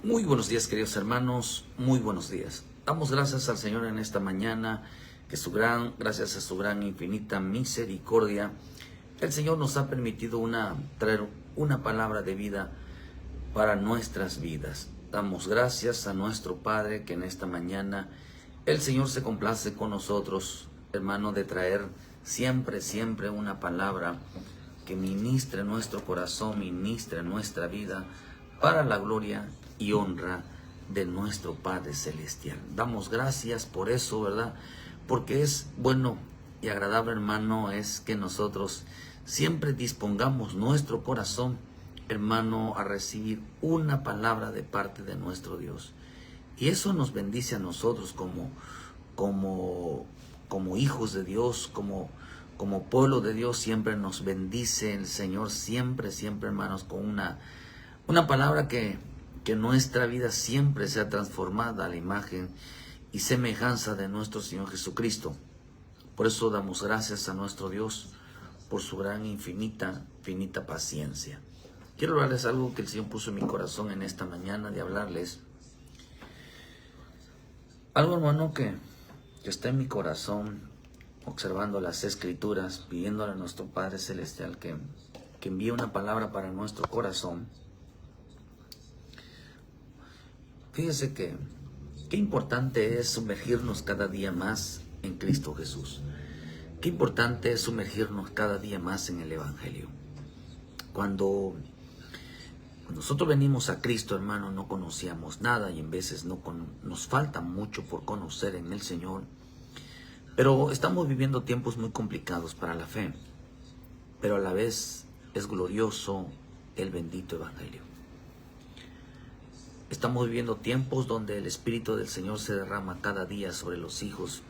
Muy buenos días, queridos hermanos, muy buenos días. Damos gracias al Señor en esta mañana, que gracias a su gran infinita misericordia, el Señor nos ha permitido traer una palabra de vida para nuestras vidas. Damos gracias a nuestro Padre, que en esta mañana el Señor se complace con nosotros, hermano, de traer siempre una palabra que ministre nuestro corazón, ministre nuestra vida, para la gloria y honra de nuestro Padre Celestial. Damos gracias por eso, ¿verdad? Porque es bueno y agradable, hermano, es que nosotros siempre dispongamos nuestro corazón, hermano, a recibir una palabra de parte de nuestro Dios. Y eso nos bendice a nosotros como hijos de Dios, como pueblo de Dios. Siempre nos bendice el Señor, siempre, hermanos, con una palabra que nuestra vida siempre sea transformada a la imagen y semejanza de nuestro Señor Jesucristo. Por eso damos gracias a nuestro Dios por su gran infinita paciencia. Quiero hablarles algo que el Señor puso en mi corazón en esta mañana, de hablarles algo, hermano, que está en mi corazón, observando las Escrituras, pidiéndole a nuestro Padre Celestial que envíe una palabra para nuestro corazón. Fíjese que qué importante es sumergirnos cada día más en Cristo Jesús. Qué importante es sumergirnos cada día más en el Evangelio. Cuando nosotros venimos a Cristo, hermano, no conocíamos nada y en veces nos falta mucho por conocer en el Señor. Pero estamos viviendo tiempos muy complicados para la fe. Pero a la vez es glorioso el bendito Evangelio. Estamos viviendo tiempos donde el Espíritu del Señor se derrama cada día sobre los hijos.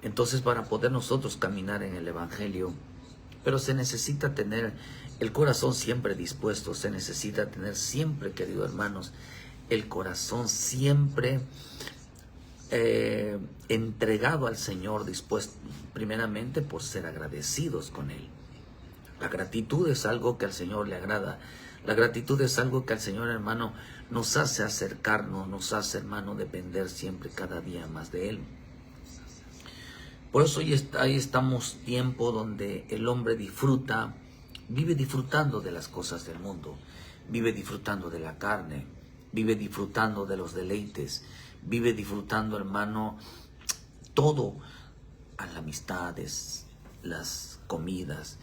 Entonces, para poder nosotros caminar en el Evangelio, pero se necesita tener el corazón siempre dispuesto, se necesita tener siempre, queridos hermanos, el corazón siempre entregado al Señor, dispuesto primeramente por ser agradecidos con Él. La gratitud es algo que al Señor le agrada. La gratitud es algo que al Señor, hermano, nos hace acercarnos, nos hace, hermano, depender siempre, cada día más de Él. Por eso ahí estamos, tiempo donde el hombre vive disfrutando de las cosas del mundo, vive disfrutando de la carne, vive disfrutando de los deleites, vive disfrutando, hermano, todo, a las amistades, las comidas,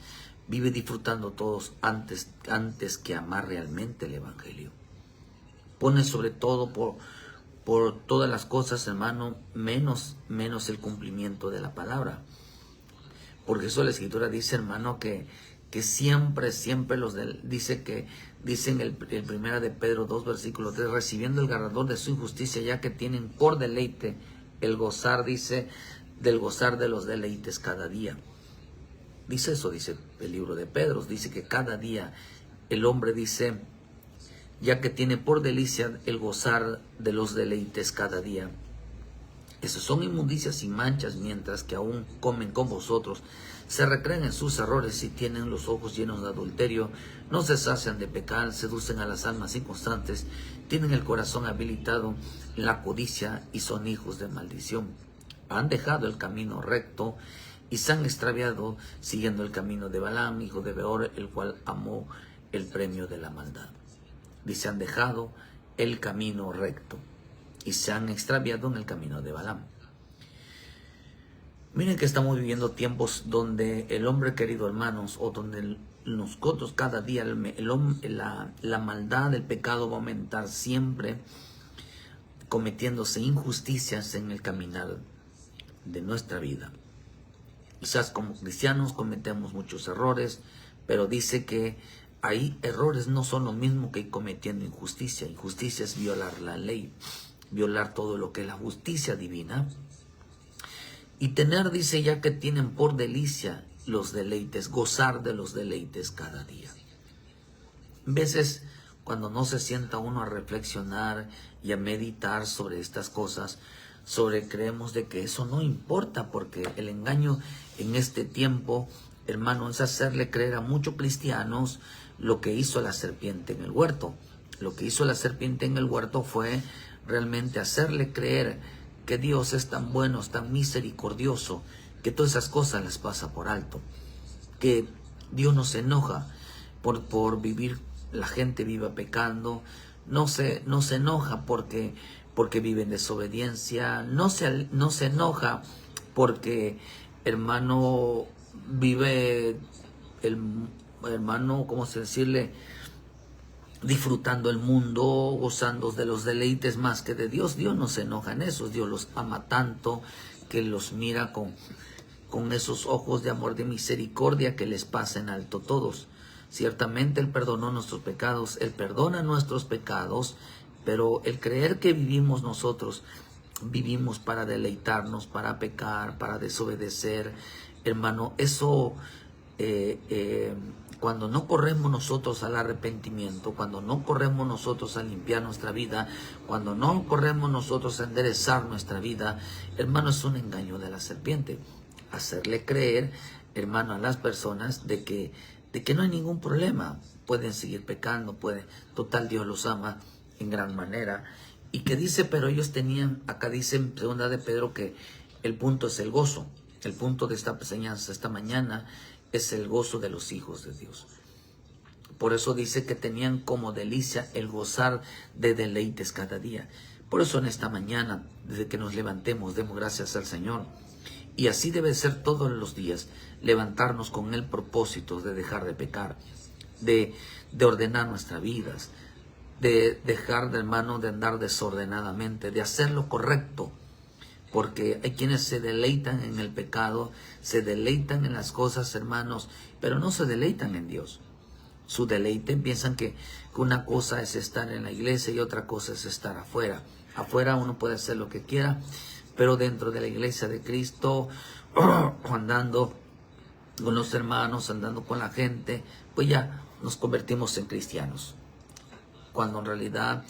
vive disfrutando todos antes que amar realmente el Evangelio. Pone sobre todo por todas las cosas, hermano, menos el cumplimiento de la palabra. Porque eso la Escritura dice, hermano, que siempre dice en el primera de Pedro 2, versículo 3, recibiendo el galardón de su injusticia, ya que tienen por deleite el gozar, dice, del gozar de los deleites cada día. Dice eso, dice el libro de Pedro, dice que cada día el hombre dice, ya que tiene por delicia el gozar de los deleites cada día. Esos son inmundicias y manchas, mientras que aún comen con vosotros, se recrean en sus errores y tienen los ojos llenos de adulterio, no se sacian de pecar, seducen a las almas inconstantes, tienen el corazón habilitado en la codicia y son hijos de maldición. Han dejado el camino recto y se han extraviado siguiendo el camino de Balaam, hijo de Beor, el cual amó el premio de la maldad. Dice, han dejado el camino recto y se han extraviado en el camino de Balaam. Miren que estamos viviendo tiempos donde el hombre, querido hermanos, o donde nosotros cada día la maldad, el pecado va a aumentar siempre, cometiéndose injusticias en el caminar de nuestra vida. Quizás como cristianos cometemos muchos errores, pero dice que ahí errores no son lo mismo que cometiendo injusticia. Injusticia es violar la ley, violar todo lo que es la justicia divina. Y tener, dice, ya que tienen por delicia los deleites, gozar de los deleites cada día. A veces, cuando no se sienta uno a reflexionar y a meditar sobre estas cosas, creemos de que eso no importa, porque el engaño en este tiempo, hermano, es hacerle creer a muchos cristianos lo que hizo la serpiente en el huerto. Lo que hizo la serpiente en el huerto fue realmente hacerle creer que Dios es tan bueno, es tan misericordioso, que todas esas cosas las pasa por alto. Que Dios no se enoja por vivir, la gente viva pecando, no se enoja porque vive en desobediencia, no se enoja porque, hermano, vive el hermano, ¿cómo se decirle? Disfrutando el mundo, gozando de los deleites más que de Dios. Dios no se enoja en eso. Dios los ama tanto que los mira con esos ojos de amor, de misericordia, que les pasa en alto todos. Ciertamente Él perdonó nuestros pecados, Él perdona nuestros pecados, pero el creer que vivimos para deleitarnos, para pecar, para desobedecer, hermano, eso cuando no corremos nosotros al arrepentimiento, cuando no corremos nosotros a limpiar nuestra vida, cuando no corremos nosotros a enderezar nuestra vida, hermano, es un engaño de la serpiente. Hacerle creer, hermano, a las personas de que no hay ningún problema, pueden seguir pecando, total, Dios los ama en gran manera. Y que dice, pero ellos tenían, acá dice en 2 de Pedro que el punto es el gozo. El punto de esta enseñanza esta mañana es el gozo de los hijos de Dios. Por eso dice que tenían como delicia el gozar de deleites cada día. Por eso en esta mañana, desde que nos levantemos, demos gracias al Señor. Y así debe ser todos los días, levantarnos con el propósito de dejar de pecar, de ordenar nuestras vidas, de dejar, de hermano, de andar desordenadamente, de hacer lo correcto. Porque hay quienes se deleitan en el pecado, se deleitan en las cosas, hermanos, pero no se deleitan en Dios. Su deleite, piensan que una cosa es estar en la iglesia y otra cosa es estar afuera. Afuera uno puede hacer lo que quiera, pero dentro de la iglesia de Cristo, andando con los hermanos, andando con la gente, pues ya nos convertimos en cristianos. Cuando en realidad,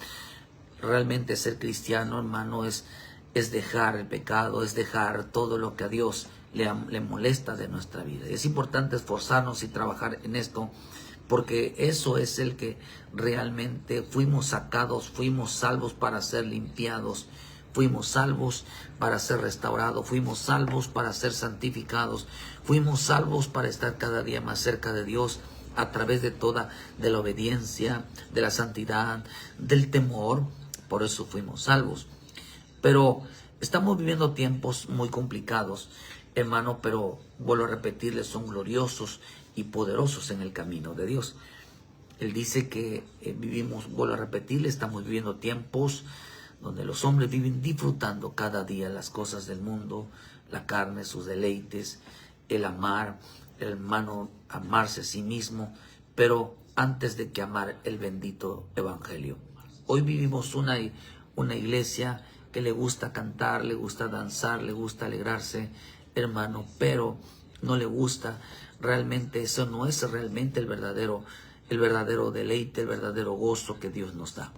realmente ser cristiano, hermano, es dejar el pecado, es dejar todo lo que a Dios le molesta de nuestra vida. Y es importante esforzarnos y trabajar en esto, porque eso es el que realmente fuimos sacados, fuimos salvos para ser limpiados, fuimos salvos para ser restaurados, fuimos salvos para ser santificados, fuimos salvos para estar cada día más cerca de Dios a través de la obediencia, de la santidad, del temor. Por eso fuimos salvos. Pero estamos viviendo tiempos muy complicados, hermano, pero vuelvo a repetirles, son gloriosos y poderosos en el camino de Dios. Él dice que vuelvo a repetirles, estamos viviendo tiempos donde los hombres viven disfrutando cada día las cosas del mundo, la carne, sus deleites, el amar, el hermano, amarse a sí mismo, pero antes de que amar el bendito evangelio. Hoy vivimos una iglesia que le gusta cantar, le gusta danzar, le gusta alegrarse, hermano, pero no le gusta realmente, eso no es realmente el verdadero deleite, el verdadero gozo que Dios nos da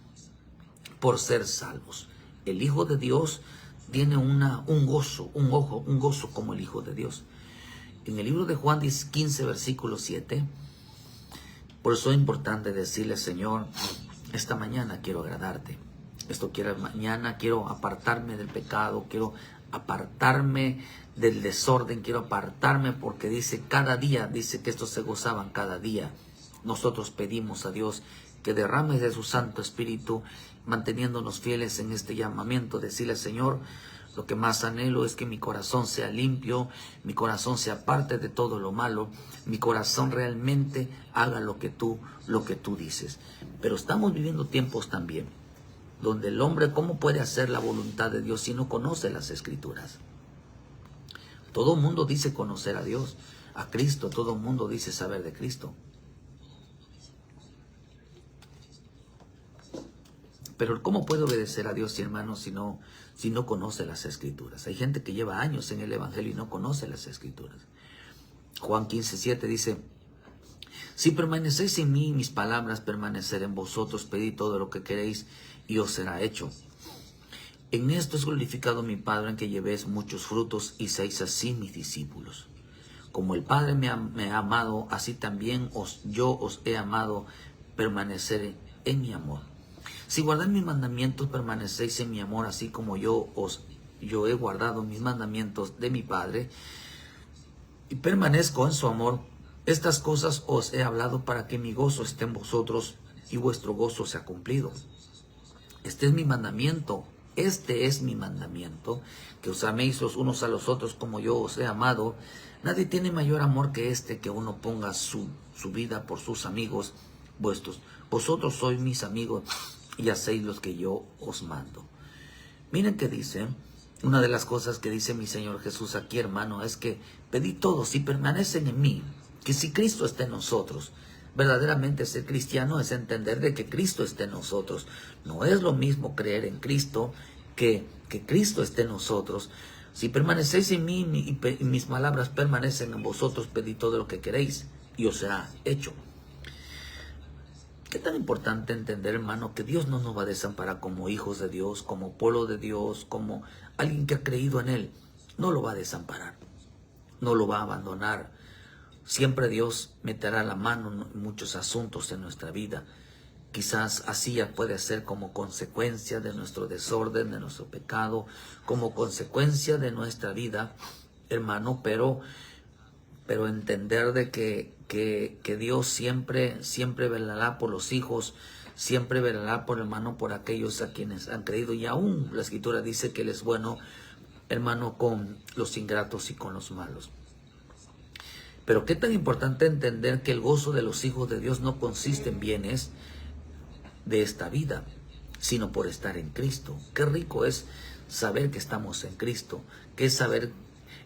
por ser salvos. El Hijo de Dios tiene un gozo como el Hijo de Dios. En el libro de Juan 15, versículo 7, por eso es importante decirle, Señor, esta mañana quiero agradarte. Mañana quiero apartarme del pecado, quiero apartarme del desorden, quiero apartarme porque dice que estos se gozaban cada día. Nosotros pedimos a Dios que derrame de su Santo Espíritu, manteniéndonos fieles en este llamamiento, decirle, Señor, lo que más anhelo es que mi corazón sea limpio, mi corazón se aparte de todo lo malo, mi corazón realmente haga lo que tú dices. Pero estamos viviendo tiempos también donde el hombre, ¿cómo puede hacer la voluntad de Dios si no conoce las Escrituras? Todo el mundo dice conocer a Dios, a Cristo, todo el mundo dice saber de Cristo. Pero ¿cómo puede obedecer a Dios, hermanos, si no conoce las Escrituras? Hay gente que lleva años en el Evangelio y no conoce las Escrituras. Juan 15:7 dice, si permanecéis en mí, mis palabras permanecerán en vosotros, pedid todo lo que queréis y os será hecho. En esto es glorificado mi Padre, en que llevéis muchos frutos y seáis así mis discípulos. Como el Padre me ha amado, así también yo os he amado, permanecer en mi amor. Si guardáis mis mandamientos, permanecéis en mi amor, así como yo he guardado mis mandamientos de mi Padre y permanezco en su amor. Estas cosas os he hablado para que mi gozo esté en vosotros y vuestro gozo sea cumplido. Este es mi mandamiento, que os améis los unos a los otros como yo os he amado. Nadie tiene mayor amor que este, que uno ponga su vida por sus amigos vuestros. Vosotros sois mis amigos y hacéis los que yo os mando. Miren que dice, una de las cosas que dice mi Señor Jesús aquí, hermano, es que pedid todo si permanecen en mí, que si Cristo está en nosotros. Verdaderamente ser cristiano es entender de que Cristo esté en nosotros. No es lo mismo creer en Cristo que Cristo esté en nosotros. Si permanecéis en mí y mis palabras permanecen en vosotros, pedid todo lo que queréis y os será hecho. Qué tan importante entender, hermano, que Dios no nos va a desamparar como hijos de Dios, como pueblo de Dios, como alguien que ha creído en Él. No lo va a desamparar, no lo va a abandonar. Siempre Dios meterá la mano en muchos asuntos de nuestra vida. Quizás así ya puede ser como consecuencia de nuestro desorden, de nuestro pecado, como consecuencia de nuestra vida, hermano, pero entender de que Dios siempre velará por los hijos, siempre velará por, hermano, por aquellos a quienes han creído. Y aún la Escritura dice que Él es bueno, hermano, con los ingratos y con los malos. Pero qué tan importante entender que el gozo de los hijos de Dios no consiste en bienes de esta vida, sino por estar en Cristo. Qué rico es saber que estamos en Cristo, que es saber,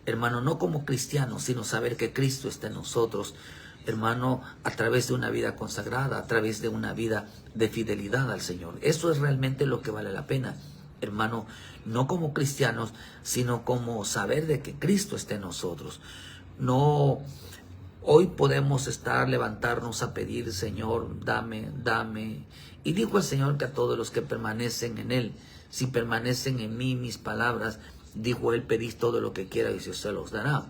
hermano, no como cristianos, sino saber que Cristo está en nosotros, hermano, a través de una vida consagrada, a través de una vida de fidelidad al Señor. Eso es realmente lo que vale la pena, hermano, no como cristianos, sino como saber de que Cristo está en nosotros. No, hoy podemos levantarnos a pedir, Señor, dame. Y dijo el Señor que a todos los que permanecen en Él, si permanecen en mí, mis palabras, dijo Él, pedid todo lo que quiera y se los dará.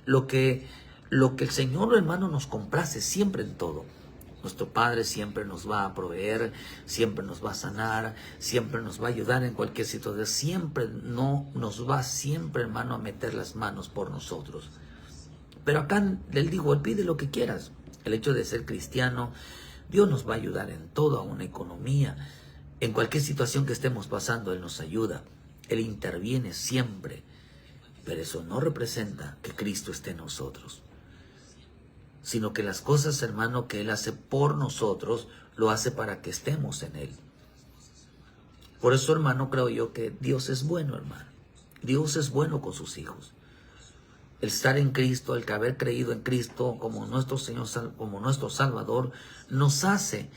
Lo que el Señor, hermano, nos complace siempre en todo. Nuestro Padre siempre nos va a proveer, siempre nos va a sanar, siempre nos va a ayudar en cualquier situación. Siempre nos va siempre, hermano, a meter las manos por nosotros. Pero acá Él dijo, Él pide lo que quieras. El hecho de ser cristiano, Dios nos va a ayudar en toda una economía. En cualquier situación que estemos pasando, Él nos ayuda. Él interviene siempre. Pero eso no representa que Cristo esté en nosotros, sino que las cosas, hermano, que Él hace por nosotros, lo hace para que estemos en Él. Por eso, hermano, creo yo que Dios es bueno, hermano. Dios es bueno con sus hijos. El estar en Cristo, el que haber creído en Cristo como nuestro Señor, como nuestro Salvador, nos hace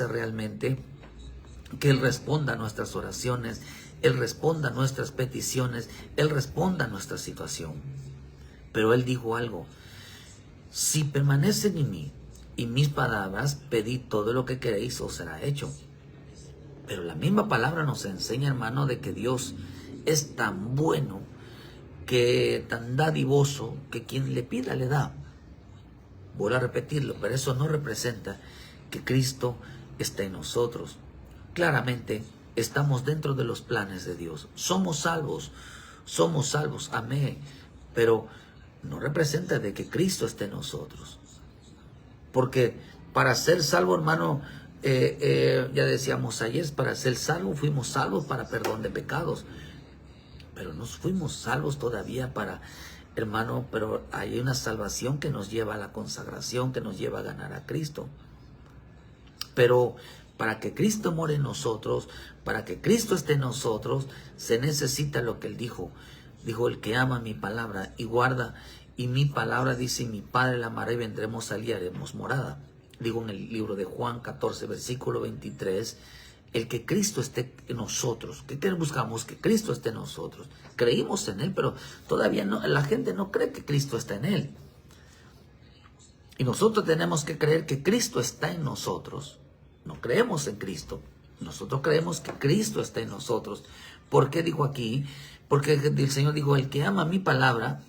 realmente que Él responda a nuestras oraciones, Él responda a nuestras peticiones, Él responda a nuestra situación. Pero Él dijo algo: si permanecen en mí y mis palabras, pedid todo lo que queréis, os será hecho. Pero la misma palabra nos enseña, hermano, de que Dios es tan bueno, que tan dadivoso, que quien le pida le da. Vuelvo a repetirlo, pero eso no representa que Cristo está en nosotros. Claramente estamos dentro de los planes de Dios. Somos salvos, amén. Pero no representa de que Cristo esté en nosotros. Porque para ser salvo, hermano, ya decíamos ayer, para ser salvo fuimos salvos para perdón de pecados. Pero no fuimos salvos todavía para, hermano, pero hay una salvación que nos lleva a la consagración, que nos lleva a ganar a Cristo. Pero para que Cristo more en nosotros, para que Cristo esté en nosotros, se necesita lo que Él dijo. Dijo, el que ama mi palabra y guarda, y mi palabra dice, mi Padre la amará y vendremos a él y haremos morada. Digo en el libro de Juan 14, versículo 23, el que Cristo esté en nosotros. ¿Qué buscamos? Que Cristo esté en nosotros. Creímos en Él, pero todavía no, la gente no cree que Cristo está en Él. Y nosotros tenemos que creer que Cristo está en nosotros. No creemos en Cristo. Nosotros creemos que Cristo está en nosotros. ¿Por qué dijo aquí? Porque el Señor dijo, el que ama mi palabra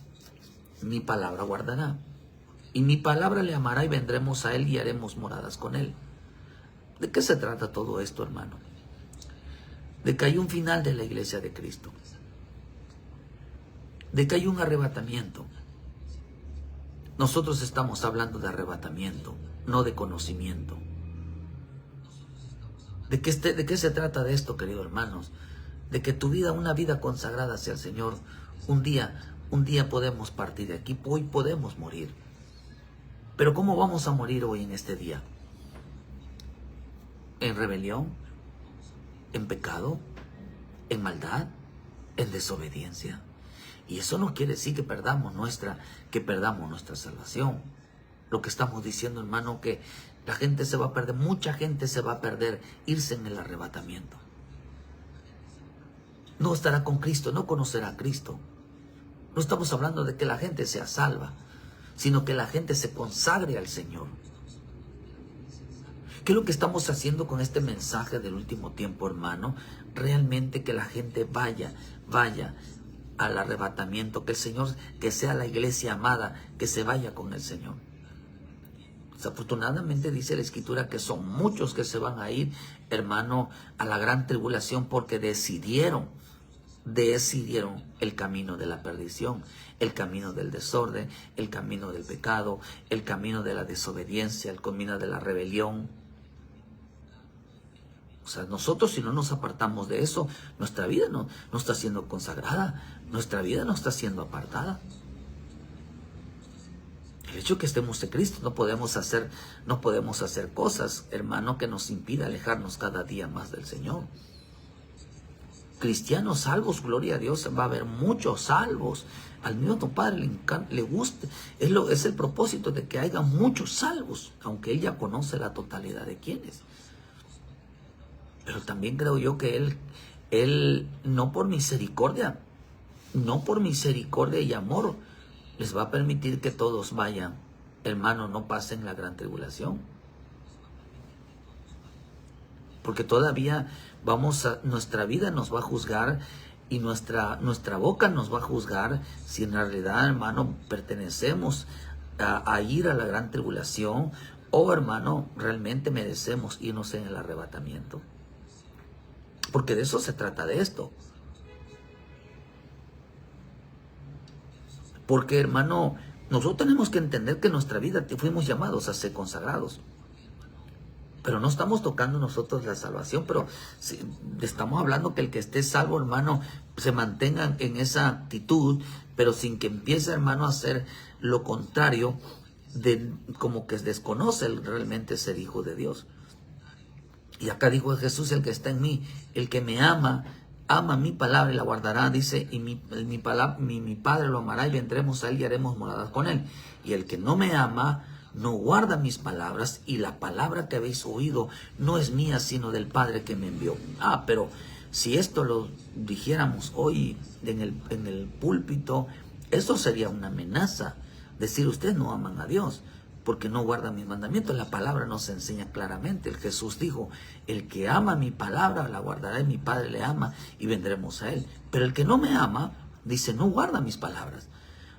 guardará. Y mi palabra le amará y vendremos a Él y haremos moradas con Él. ¿De qué se trata todo esto, hermano? De que hay un final de la iglesia de Cristo. De que hay un arrebatamiento. Nosotros estamos hablando de arrebatamiento, no de conocimiento. ¿De qué se trata de esto, queridos hermanos? De que tu vida, una vida consagrada hacia el Señor, un día podemos partir de aquí, hoy podemos morir. Pero ¿cómo vamos a morir hoy en este día? ¿En rebelión? ¿En pecado? ¿En maldad? ¿En desobediencia? Y eso no quiere decir que perdamos nuestra salvación. Lo que estamos diciendo, hermano, que la gente se va a perder, mucha gente se va a perder, irse en el arrebatamiento. No estará con Cristo, no conocerá a Cristo. No estamos hablando de que la gente sea salva, sino que la gente se consagre al Señor. ¿Qué es lo que estamos haciendo con este mensaje del último tiempo, hermano? Realmente que la gente vaya al arrebatamiento, que el Señor, que sea la iglesia amada, que se vaya con el Señor. Desafortunadamente dice la Escritura que son muchos que se van a ir, hermano, a la gran tribulación porque decidieron el camino de la perdición, el camino del desorden, el camino del pecado, el camino de la desobediencia, el camino de la rebelión. O sea, nosotros si no nos apartamos de eso, nuestra vida no está siendo consagrada, nuestra vida no está siendo apartada. El hecho de que estemos en Cristo no podemos hacer cosas, hermano, que nos impida alejarnos cada día más del Señor. Cristianos salvos, gloria a Dios, va a haber muchos salvos. Al mismo Padre le gusta, es el propósito de que haya muchos salvos, aunque Él ya conoce la totalidad de quienes. Pero también creo yo que Él no por misericordia y amor, les va a permitir que todos vayan, hermano, no pasen la gran tribulación. Porque todavía nuestra vida nos va a juzgar y nuestra boca nos va a juzgar si en realidad, hermano, pertenecemos a ir a la gran tribulación o, hermano, realmente merecemos irnos en el arrebatamiento. Porque de eso se trata de esto. Porque, hermano, nosotros tenemos que entender que en nuestra vida fuimos llamados a ser consagrados. Pero no estamos tocando nosotros la salvación, pero estamos hablando que el que esté salvo, hermano, se mantenga en esa actitud, pero sin que empiece, hermano, a hacer lo contrario, como que desconoce realmente ser hijo de Dios. Y acá dijo Jesús, el que está en mí, el que me ama mi palabra y la guardará, dice, y mi Padre lo amará y vendremos a él y haremos moradas con él. Y el que no me ama, no guarda mis palabras, y la palabra que habéis oído no es mía, sino del Padre que me envió. Pero si esto lo dijéramos hoy en el púlpito, esto sería una amenaza. Decir, ustedes no aman a Dios porque no guardan mis mandamientos. La palabra nos enseña claramente. El Jesús dijo, el que ama mi palabra la guardará y mi Padre le ama y vendremos a él. Pero el que no me ama, dice, no guarda mis palabras.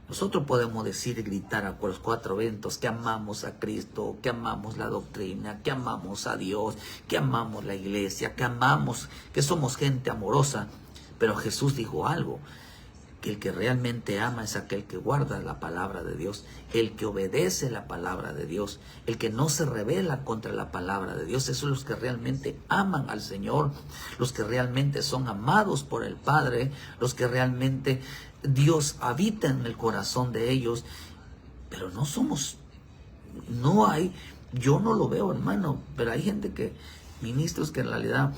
Nosotros podemos decir y gritar a los cuatro vientos que amamos a Cristo, que amamos la doctrina, que amamos a Dios, que amamos la iglesia, que somos gente amorosa. Pero Jesús dijo algo, que el que realmente ama es aquel que guarda la palabra de Dios, el que obedece la palabra de Dios, el que no se rebela contra la palabra de Dios. Esos son los que realmente aman al Señor, los que realmente son amados por el Padre, los que realmente Dios habita en el corazón de ellos. Pero yo no lo veo, hermano, pero hay ministros que en realidad,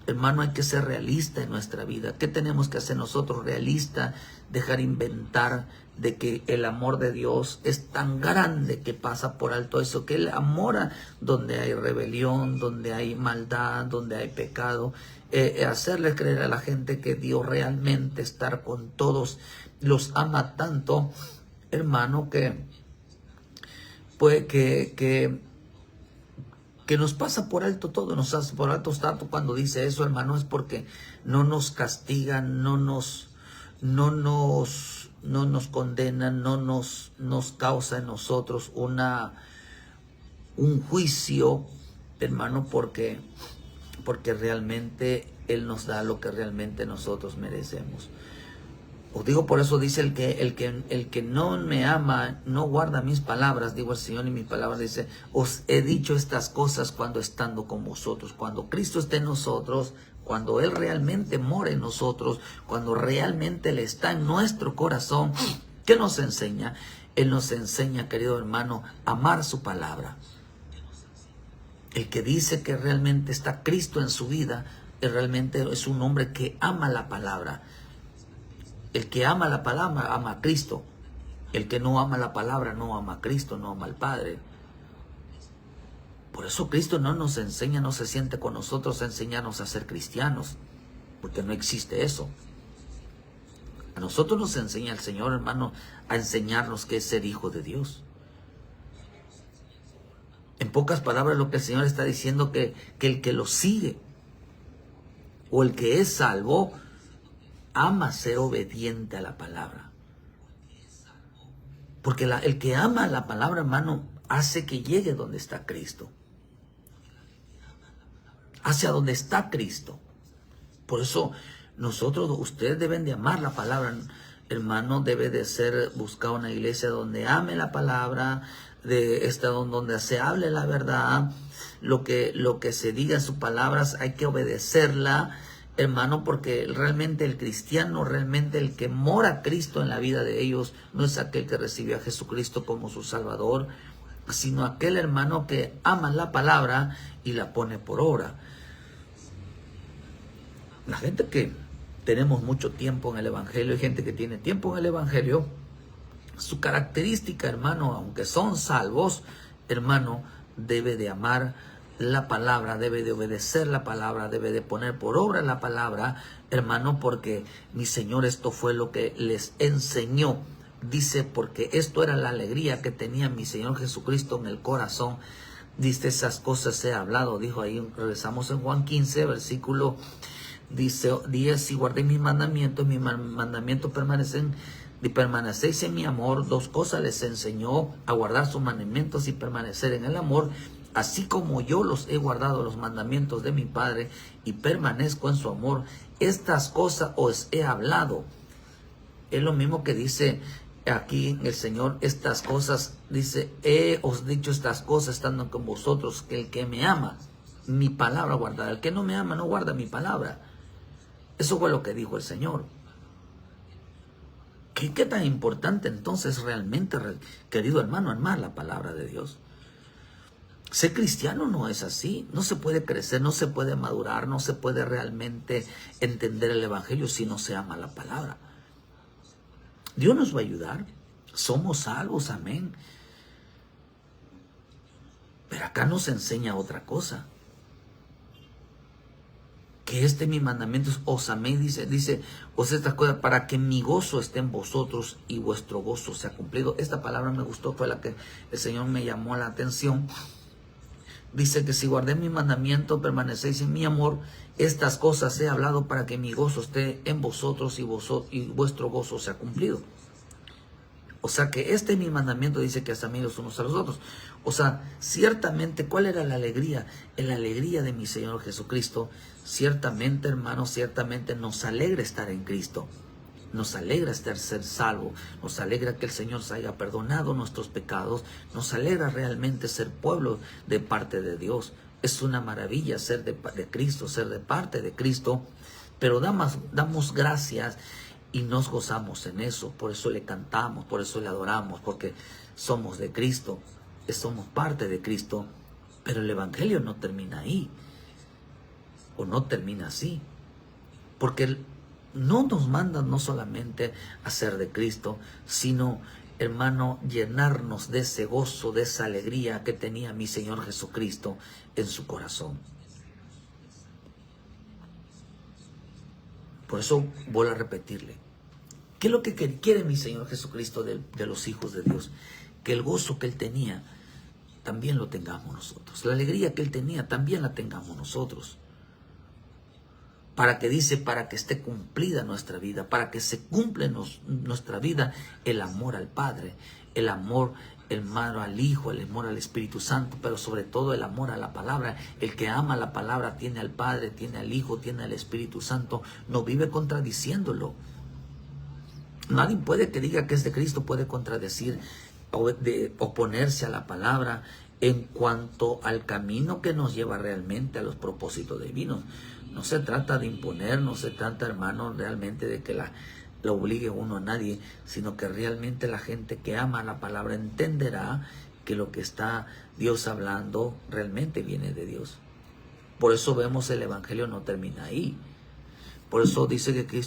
hermano, hay que ser realista en nuestra vida. ¿Qué tenemos que hacer nosotros? Realista, dejar inventar de que el amor de Dios es tan grande que pasa por alto eso, que Él amora donde hay rebelión, donde hay maldad, donde hay pecado. Hacerle creer a la gente que Dios realmente está con todos, los ama tanto, hermano, que nos pasa por alto todo, nos hace por alto tanto. Cuando dice eso, hermano, es porque no nos castigan, no nos condenan, no nos causa en nosotros un juicio, hermano, porque realmente Él nos da lo que realmente nosotros merecemos. Os digo, por eso dice el que no me ama, no guarda mis palabras, digo el Señor, y mis palabras dice, os he dicho estas cosas cuando estando con vosotros. Cuando Cristo esté en nosotros, cuando Él realmente mora en nosotros, cuando realmente Él está en nuestro corazón, ¿qué nos enseña? Él nos enseña, querido hermano, a amar su palabra. El que dice que realmente está Cristo en su vida, realmente es un hombre que ama la palabra. El que ama la palabra, ama a Cristo. El que no ama la palabra, no ama a Cristo, no ama al Padre. Por eso Cristo no nos enseña, no se siente con nosotros a enseñarnos a ser cristianos, porque no existe eso. A nosotros nos enseña el Señor, hermano, a enseñarnos qué es ser hijo de Dios. En pocas palabras, lo que el Señor está diciendo, que el que lo sigue, o el que es salvo, ama ser obediente a la palabra. Porque el que ama la palabra, hermano, hace que llegue donde está Cristo. Hacia donde está Cristo. Por eso ustedes deben de amar la palabra, hermano. Debe de ser buscar una iglesia donde ame la palabra, donde se hable la verdad, lo que se diga en sus palabras, hay que obedecerla, hermano, porque realmente el cristiano, realmente el que mora Cristo en la vida de ellos, no es aquel que recibió a Jesucristo como su Salvador, sino aquel, hermano, que ama la palabra y la pone por obra. La gente que tenemos mucho tiempo en el Evangelio, hay gente que tiene tiempo en el Evangelio, su característica, hermano, aunque son salvos, hermano, debe de amar la palabra, debe de obedecer la palabra, debe de poner por obra la palabra, hermano, porque mi Señor esto fue lo que les enseñó. Dice, porque esto era la alegría que tenía mi Señor Jesucristo en el corazón. Dice, esas cosas he hablado, dijo ahí, regresamos en Juan 15, versículo, dice 10, si guardé mis mandamientos permanecéis en mi amor. Dos cosas les enseñó: a guardar sus mandamientos y permanecer en el amor, así como yo los he guardado los mandamientos de mi Padre y permanezco en su amor. Estas cosas os he hablado. Es lo mismo que dice aquí el Señor, estas cosas, dice, os dicho estas cosas estando con vosotros, que el que me ama, mi palabra guardará. El que no me ama no guarda mi palabra. Eso fue lo que dijo el Señor. ¿Qué tan importante entonces realmente, querido hermano, amar la palabra de Dios? Ser cristiano no es así. No se puede crecer, no se puede madurar, no se puede realmente entender el Evangelio si no se ama la palabra. Dios nos va a ayudar. Somos salvos, amén. Pero acá nos enseña otra cosa. Que mi mandamiento os amé, dice, os estas cosas para que mi gozo esté en vosotros y vuestro gozo sea cumplido. Esta palabra me gustó, fue la que el Señor me llamó la atención. Dice que si guardé mi mandamiento, permanecéis en mi amor. Estas cosas he hablado para que mi gozo esté en vosotros y vuestro gozo sea cumplido. O sea que mi mandamiento dice que hasta mí los unos a los otros. O sea, ciertamente, ¿cuál era la alegría? La alegría de mi Señor Jesucristo. Ciertamente, hermanos, ciertamente nos alegra estar en Cristo. Nos alegra ser salvo. Nos alegra que el Señor se haya perdonado nuestros pecados. Nos alegra realmente ser pueblo de parte de Dios. Es una maravilla ser de Cristo, ser de parte de Cristo. Pero damos gracias y nos gozamos en eso. Por eso le cantamos, por eso le adoramos, porque somos de Cristo, somos parte de Cristo. Pero el Evangelio no termina ahí, o no termina así, porque no nos manda no solamente a ser de Cristo, sino, hermano, llenarnos de ese gozo, de esa alegría que tenía mi Señor Jesucristo en su corazón. Por eso vuelvo a repetirle, ¿qué es lo que quiere mi Señor Jesucristo de los hijos de Dios? Que el gozo que Él tenía también lo tengamos nosotros. La alegría que Él tenía también la tengamos nosotros. Para que esté cumplida nuestra vida, para que se cumpla en nuestra vida el amor al Padre, el amor, el amor al Hijo, el amor al Espíritu Santo, pero sobre todo el amor a la palabra. El que ama la palabra tiene al Padre, tiene al Hijo, tiene al Espíritu Santo, no vive contradiciéndolo. Nadie puede que diga que es de Cristo puede contradecir o oponerse a la palabra en cuanto al camino que nos lleva realmente a los propósitos divinos. No se trata de imponer, no se trata, hermano, realmente de que lo obligue uno a nadie, sino que realmente la gente que ama la palabra entenderá que lo que está Dios hablando realmente viene de Dios. Por eso vemos el Evangelio no termina ahí. Por eso dice que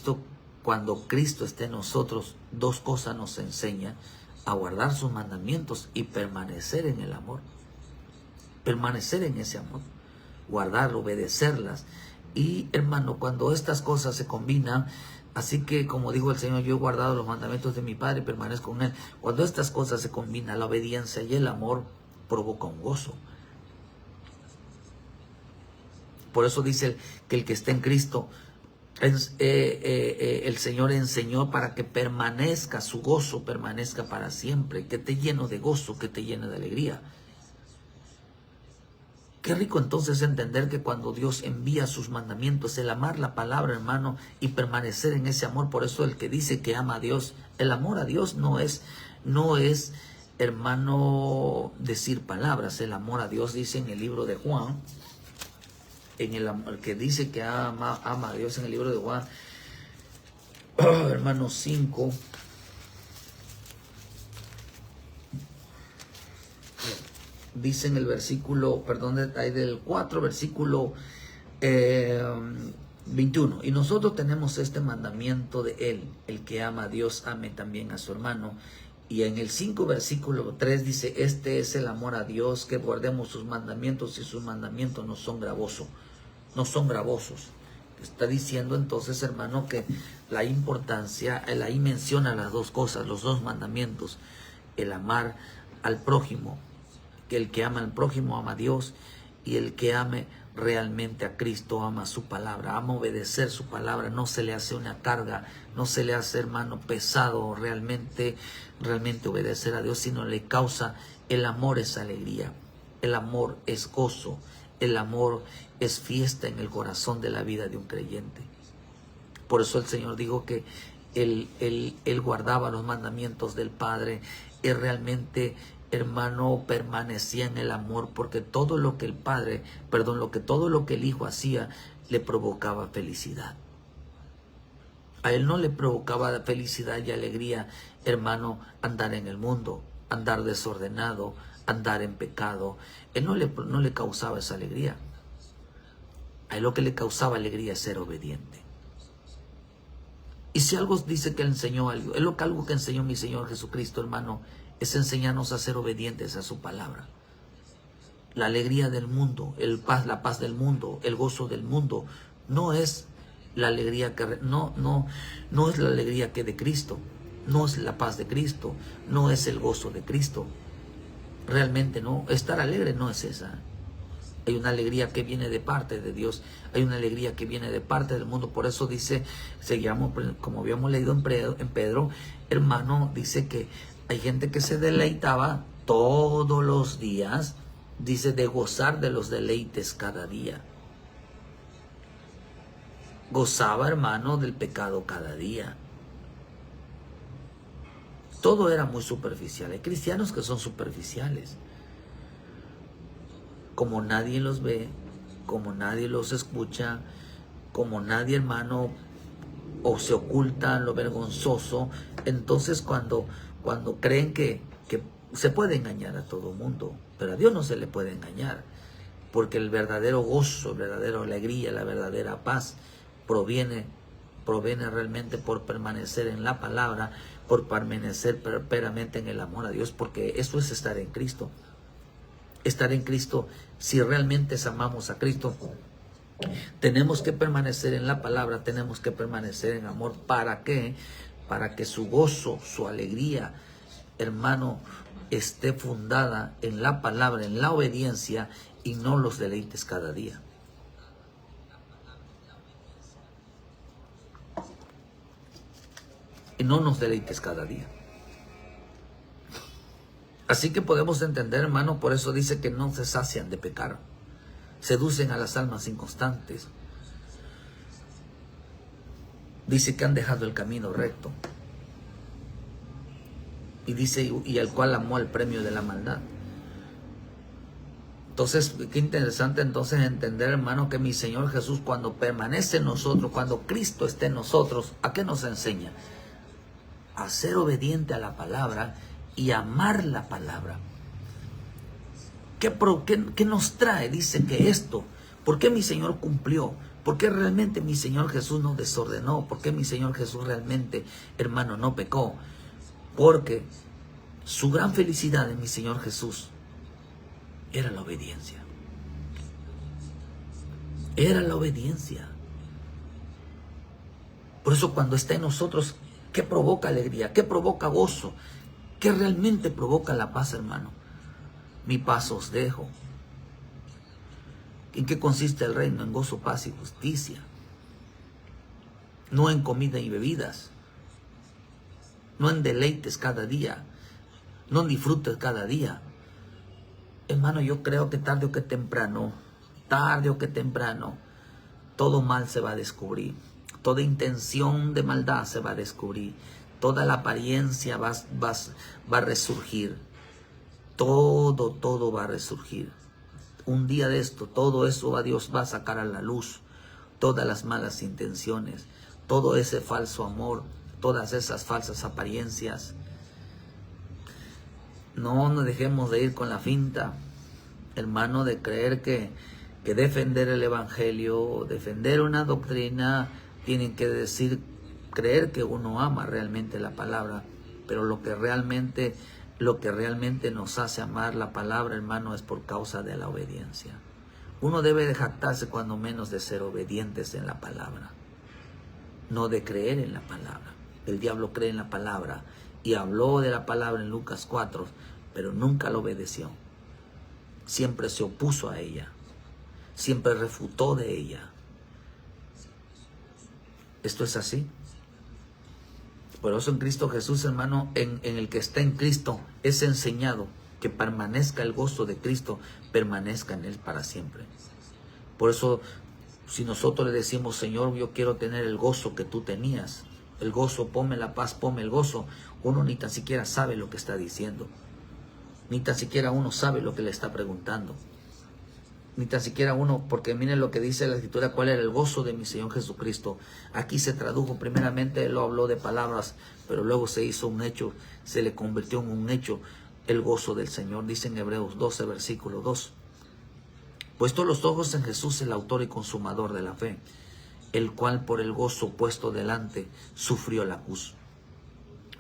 cuando Cristo esté en nosotros, dos cosas nos enseña: a guardar sus mandamientos y permanecer en el amor. Permanecer en ese amor, guardarlo, obedecerlas. Y hermano, cuando estas cosas se combinan, así que como dijo el Señor, yo he guardado los mandamientos de mi Padre y permanezco en Él. Cuando estas cosas se combinan, la obediencia y el amor, provoca un gozo. Por eso dice que el que está en Cristo, el Señor enseñó para que permanezca, su gozo permanezca para siempre, que te lleno de gozo, que te llene de alegría. Qué rico entonces entender que cuando Dios envía sus mandamientos, el amar la palabra, hermano, y permanecer en ese amor. Por eso el que dice que ama a Dios, el amor a Dios no es, hermano, decir palabras. El amor a Dios dice en el libro de Juan, el que dice que ama a Dios en el libro de Juan, hermano 5. Dice en el versículo, ahí del 4, versículo 21. Y nosotros tenemos este mandamiento de Él: el que ama a Dios, ame también a su hermano. Y en el 5, versículo 3 dice: este es el amor a Dios, que guardemos sus mandamientos, y sus mandamientos no son gravosos. No son gravosos. Está diciendo entonces, hermano, que la importancia, él ahí menciona las dos cosas, los dos mandamientos: el amar al prójimo, que el que ama al prójimo ama a Dios, y el que ame realmente a Cristo ama su palabra, ama obedecer su palabra. No se le hace una carga, no se le hace, hermano, pesado realmente obedecer a Dios, sino le causa el amor, es alegría, el amor es gozo, el amor es fiesta en el corazón de la vida de un creyente. Por eso el Señor dijo que él guardaba los mandamientos del Padre. Él realmente, hermano, permanecía en el amor, porque todo lo que todo lo que el Hijo hacía le provocaba felicidad. A él no le provocaba felicidad y alegría, hermano, andar en el mundo, andar desordenado, andar en pecado. Él no le causaba esa alegría. A él lo que le causaba alegría es ser obediente. Y si algo dice que él enseñó algo, algo que enseñó mi Señor Jesucristo, hermano, es enseñarnos a ser obedientes a su palabra. La alegría del mundo, la paz del mundo, el gozo del mundo, no es la alegría no es la alegría que de Cristo, no es la paz de Cristo, no es el gozo de Cristo. Realmente no, estar alegre no es esa. Hay una alegría que viene de parte de Dios, hay una alegría que viene de parte del mundo. Por eso dice, como habíamos leído en Pedro, hermano, dice que hay gente que se deleitaba todos los días, dice, de gozar de los deleites cada día. Gozaba, hermano, del pecado cada día. Todo era muy superficial. Hay cristianos que son superficiales. Como nadie los ve, como nadie los escucha, como nadie, hermano, o se oculta lo vergonzoso, entonces cuando creen que se puede engañar a todo mundo, pero a Dios no se le puede engañar, porque el verdadero gozo, la verdadera alegría, la verdadera paz proviene realmente por permanecer en la palabra, por permanecer perpetuamente en el amor a Dios, porque eso es estar en Cristo. Estar en Cristo, si realmente amamos a Cristo, tenemos que permanecer en la palabra, tenemos que permanecer en amor. ¿Para qué? Para que su gozo, su alegría, hermano, esté fundada en la palabra, en la obediencia, y no los deleites cada día. Y no nos deleites cada día. Así que podemos entender, hermano, por eso dice que no se sacian de pecar. Seducen a las almas inconstantes. Dice que han dejado el camino recto. Y dice, y al cual amó el premio de la maldad. Entonces, qué interesante entonces entender, hermano, que mi Señor Jesús, cuando permanece en nosotros, cuando Cristo esté en nosotros, ¿a qué nos enseña? A ser obediente a la palabra y amar la palabra. ¿Qué nos trae? Dice que esto, ¿por qué mi Señor cumplió? ¿Por qué realmente mi Señor Jesús no desordenó? ¿Por qué mi Señor Jesús realmente, hermano, no pecó? Porque su gran felicidad en mi Señor Jesús era la obediencia. Era la obediencia. Por eso cuando está en nosotros, ¿qué provoca alegría? ¿Qué provoca gozo? ¿Qué realmente provoca la paz, hermano? Mi paz os dejo. ¿En qué consiste el reino? En gozo, paz y justicia. No en comida y bebidas. No en deleites cada día. No en disfrutes cada día. Hermano, yo creo que tarde o que temprano, todo mal se va a descubrir. Toda intención de maldad se va a descubrir. Toda la apariencia va a resurgir. Todo va a resurgir. Un día de esto, todo eso Dios va a sacar a la luz. Todas las malas intenciones, todo ese falso amor, todas esas falsas apariencias. No nos dejemos de ir con la finta, hermano, de creer que defender el evangelio, defender una doctrina, tienen que decir, creer que uno ama realmente la palabra, pero lo que realmente nos hace amar la palabra, hermano, es por causa de la obediencia. Uno debe de jactarse cuando menos de ser obedientes en la palabra, no de creer en la palabra. El diablo cree en la palabra y habló de la palabra en Lucas 4, pero nunca la obedeció. Siempre se opuso a ella, siempre refutó de ella. Esto es así. Por eso en Cristo Jesús, hermano, en el que está en Cristo, es enseñado que permanezca el gozo de Cristo, permanezca en Él para siempre. Por eso, si nosotros le decimos, Señor, yo quiero tener el gozo que tú tenías, el gozo, ponme la paz, ponme el gozo, uno ni tan siquiera sabe lo que está diciendo. Ni tan siquiera uno sabe lo que le está preguntando. Ni tan siquiera uno, porque miren lo que dice la Escritura, cuál era el gozo de mi Señor Jesucristo. Aquí se tradujo, primeramente Él lo habló de palabras, pero luego se hizo un hecho, se le convirtió en un hecho el gozo del Señor. Dice en Hebreos 12, versículo 2. Puesto los ojos en Jesús, el autor y consumador de la fe, el cual por el gozo puesto delante sufrió la cruz,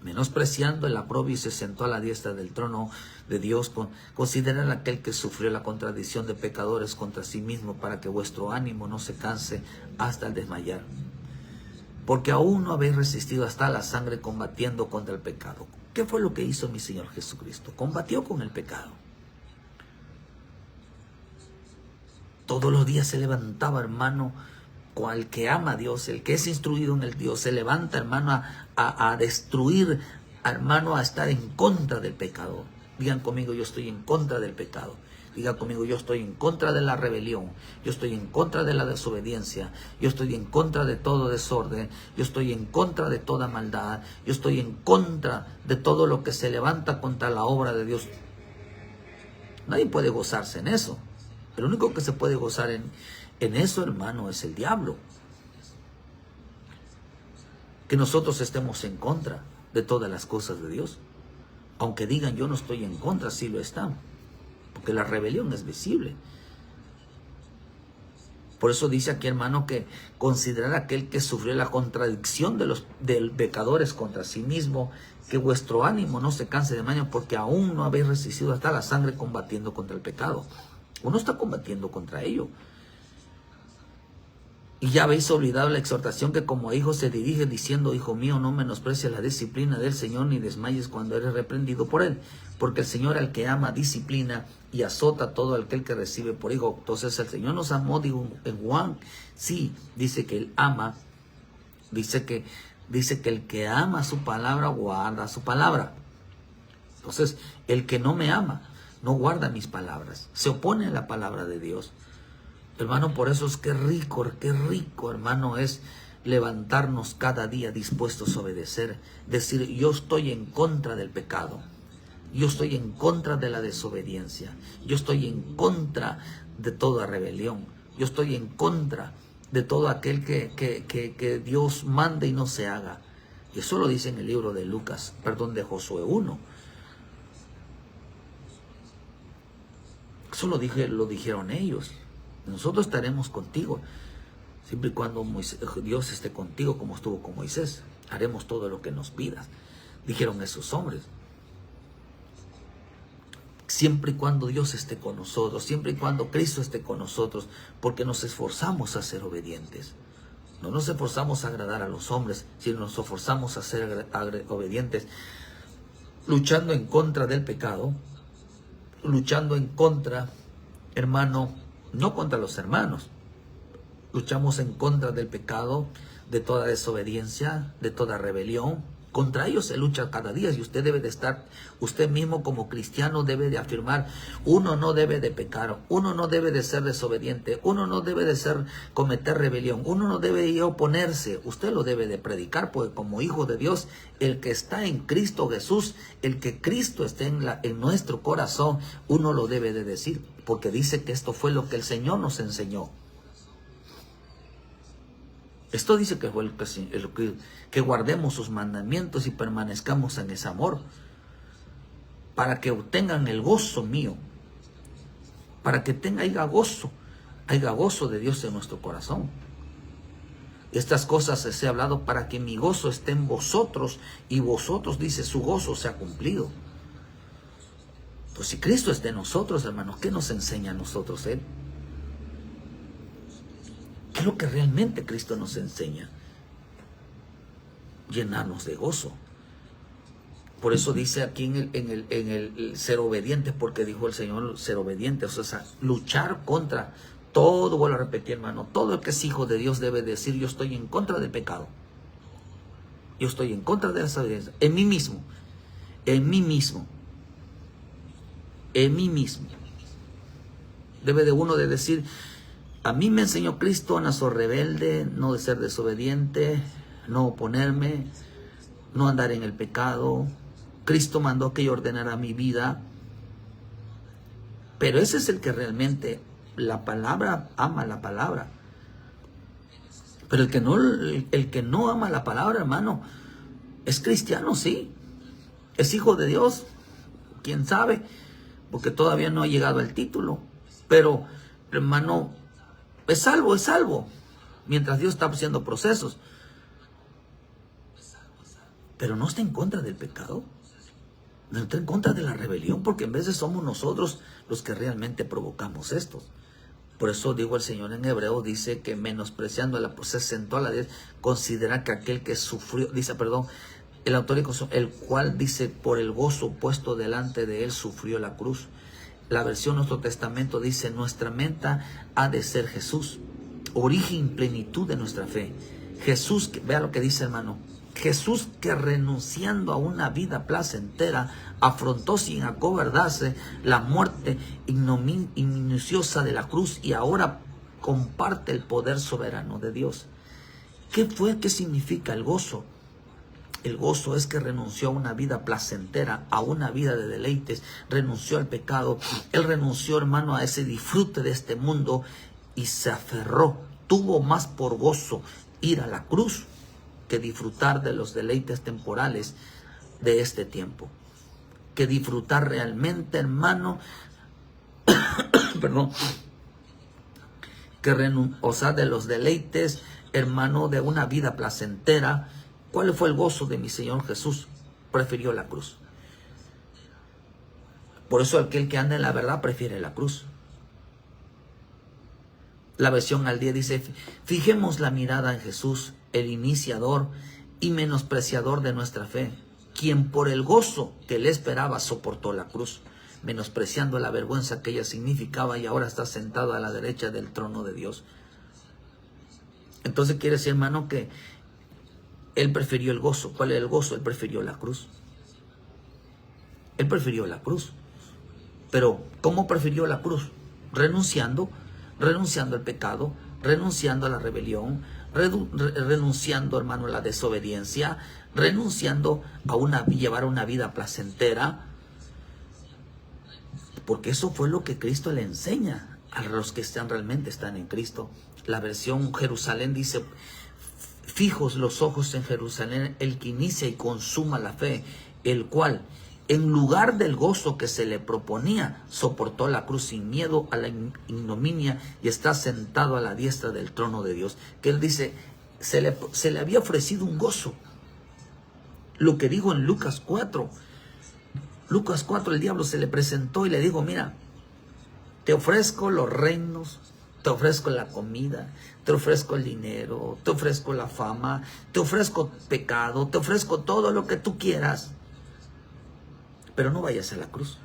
menospreciando el oprobio, se sentó a la diestra del trono de Dios. Considerad aquel que sufrió la contradicción de pecadores contra sí mismo, para que vuestro ánimo no se canse hasta el desmayar. Porque aún no habéis resistido hasta la sangre combatiendo contra el pecado. ¿Qué fue lo que hizo mi Señor Jesucristo? Combatió con el pecado. Todos los días se levantaba, hermano, el que ama a Dios, el que es instruido en el Dios, se levanta, hermano, a destruir, hermano, a estar en contra del pecado. Digan conmigo, yo estoy en contra del pecado. Digan conmigo, yo estoy en contra de la rebelión. Yo estoy en contra de la desobediencia. Yo estoy en contra de todo desorden. Yo estoy en contra de toda maldad. Yo estoy en contra de todo lo que se levanta contra la obra de Dios. Nadie puede gozarse en eso. El único que se puede gozar en eso, hermano, es el diablo. Que nosotros estemos en contra de todas las cosas de Dios. Aunque digan yo no estoy en contra, sí lo están. Porque la rebelión es visible. Por eso dice aquí, hermano, que considerar aquel que sufrió la contradicción de pecadores contra sí mismo, que vuestro ánimo no se canse de mañana, porque aún no habéis resistido hasta la sangre combatiendo contra el pecado. Uno está combatiendo contra ello. Y ya habéis olvidado la exhortación que como hijo se dirige diciendo, hijo mío, no menosprecies la disciplina del Señor, ni desmayes cuando eres reprendido por Él. Porque el Señor al que ama disciplina y azota a todo aquel que recibe por hijo. Entonces el Señor nos amó, digo, en Juan, sí, dice que Él ama, dice que el que ama su palabra guarda su palabra. Entonces, el que no me ama, no guarda mis palabras, se opone a la palabra de Dios. Hermano, por eso es que rico, hermano, es levantarnos cada día dispuestos a obedecer. Decir, yo estoy en contra del pecado. Yo estoy en contra de la desobediencia. Yo estoy en contra de toda rebelión. Yo estoy en contra de todo aquel que Dios mande y no se haga. Y eso lo dice en el libro de de Josué 1. Eso lo dijeron ellos. Nosotros estaremos contigo, siempre y cuando Dios esté contigo como estuvo con Moisés. Haremos todo lo que nos pidas, dijeron esos hombres. Siempre y cuando Dios esté con nosotros, siempre y cuando Cristo esté con nosotros, porque nos esforzamos a ser obedientes. No nos esforzamos a agradar a los hombres, sino nos esforzamos a ser obedientes, luchando en contra del pecado, luchando en contra, hermano, no contra los hermanos. Luchamos en contra del pecado, de toda desobediencia, de toda rebelión. Contra ellos se lucha cada día y usted debe de estar, usted mismo como cristiano debe de afirmar, uno no debe de pecar, uno no debe de ser desobediente, uno no debe de cometer rebelión, uno no debe de oponerse. Usted lo debe de predicar, porque como hijo de Dios, el que está en Cristo Jesús, el que Cristo esté en nuestro corazón, uno lo debe de decir, porque dice que esto fue lo que el Señor nos enseñó. Esto dice que fue que guardemos sus mandamientos y permanezcamos en ese amor, para que obtengan el gozo mío, para que haya gozo de Dios en nuestro corazón. Estas cosas les he hablado para que mi gozo esté en vosotros y vosotros, dice, su gozo se ha cumplido. Pues si Cristo está en nosotros, hermanos, ¿qué nos enseña a nosotros Él? ¿Qué es lo que realmente Cristo nos enseña? Llenarnos de gozo. Por eso dice aquí en el ser obediente, porque dijo el Señor ser obediente, o sea, luchar contra todo, vuelvo a repetir, hermano, todo el que es hijo de Dios debe decir, yo estoy en contra del pecado. Yo estoy en contra de la desobediencia. En mí mismo. Debe de uno de decir, a mí me enseñó Cristo a no ser rebelde, no de ser desobediente, no oponerme, no andar en el pecado. Cristo mandó que yo ordenara mi vida. Pero ese es el que realmente la palabra, ama la palabra. Pero el que no ama la palabra, hermano, es cristiano, sí. Es hijo de Dios, quién sabe, porque todavía no ha llegado al título. Pero, hermano, es salvo, mientras Dios está haciendo procesos. Pero no está en contra del pecado, no está en contra de la rebelión, porque en veces somos nosotros los que realmente provocamos esto. Por eso digo, el Señor en Hebreo dice que menospreciando se sentó a la diestra, considera que aquel que sufrió, dice, perdón, el autor, el cual dice, por el gozo puesto delante de él sufrió la cruz. La versión Nuestro Testamento dice, nuestra meta ha de ser Jesús, origen y plenitud de nuestra fe. Jesús, vea lo que dice, hermano, Jesús que renunciando a una vida placentera, afrontó sin acobardarse la muerte minuciosa de la cruz y ahora comparte el poder soberano de Dios. ¿Qué significa el gozo? El gozo es que renunció a una vida placentera, a una vida de deleites, renunció al pecado. Él renunció, hermano, a ese disfrute de este mundo y se aferró. Tuvo más por gozo ir a la cruz que disfrutar de los deleites temporales de este tiempo. Que disfrutar realmente, hermano, perdón, de los deleites, hermano, de una vida placentera. ¿Cuál fue el gozo de mi Señor Jesús? Prefirió la cruz. Por eso aquel que anda en la verdad prefiere la cruz. La versión al día dice, fijemos la mirada en Jesús, el iniciador y menospreciador de nuestra fe, quien por el gozo que le esperaba soportó la cruz, menospreciando la vergüenza que ella significaba, y ahora está sentado a la derecha del trono de Dios. Entonces quiere decir, hermano, que él prefirió el gozo. ¿Cuál es el gozo? Él prefirió la cruz. Él prefirió la cruz. Pero ¿cómo prefirió la cruz? Renunciando al pecado, renunciando a la rebelión, renunciando, hermano, a la desobediencia, renunciando a llevar una vida placentera, porque eso fue lo que Cristo le enseña a los que realmente están en Cristo. La versión Jerusalén dice: fijos los ojos en Jerusalén, el que inicia y consuma la fe, el cual, en lugar del gozo que se le proponía, soportó la cruz sin miedo a la ignominia y está sentado a la diestra del trono de Dios. Que él dice, se le había ofrecido un gozo. Lo que digo en Lucas 4. Lucas 4, el diablo se le presentó y le dijo: mira, te ofrezco los reinos, te ofrezco la comida, te ofrezco el dinero, te ofrezco la fama, te ofrezco pecado, te ofrezco todo lo que tú quieras, pero no vayas a la cruz.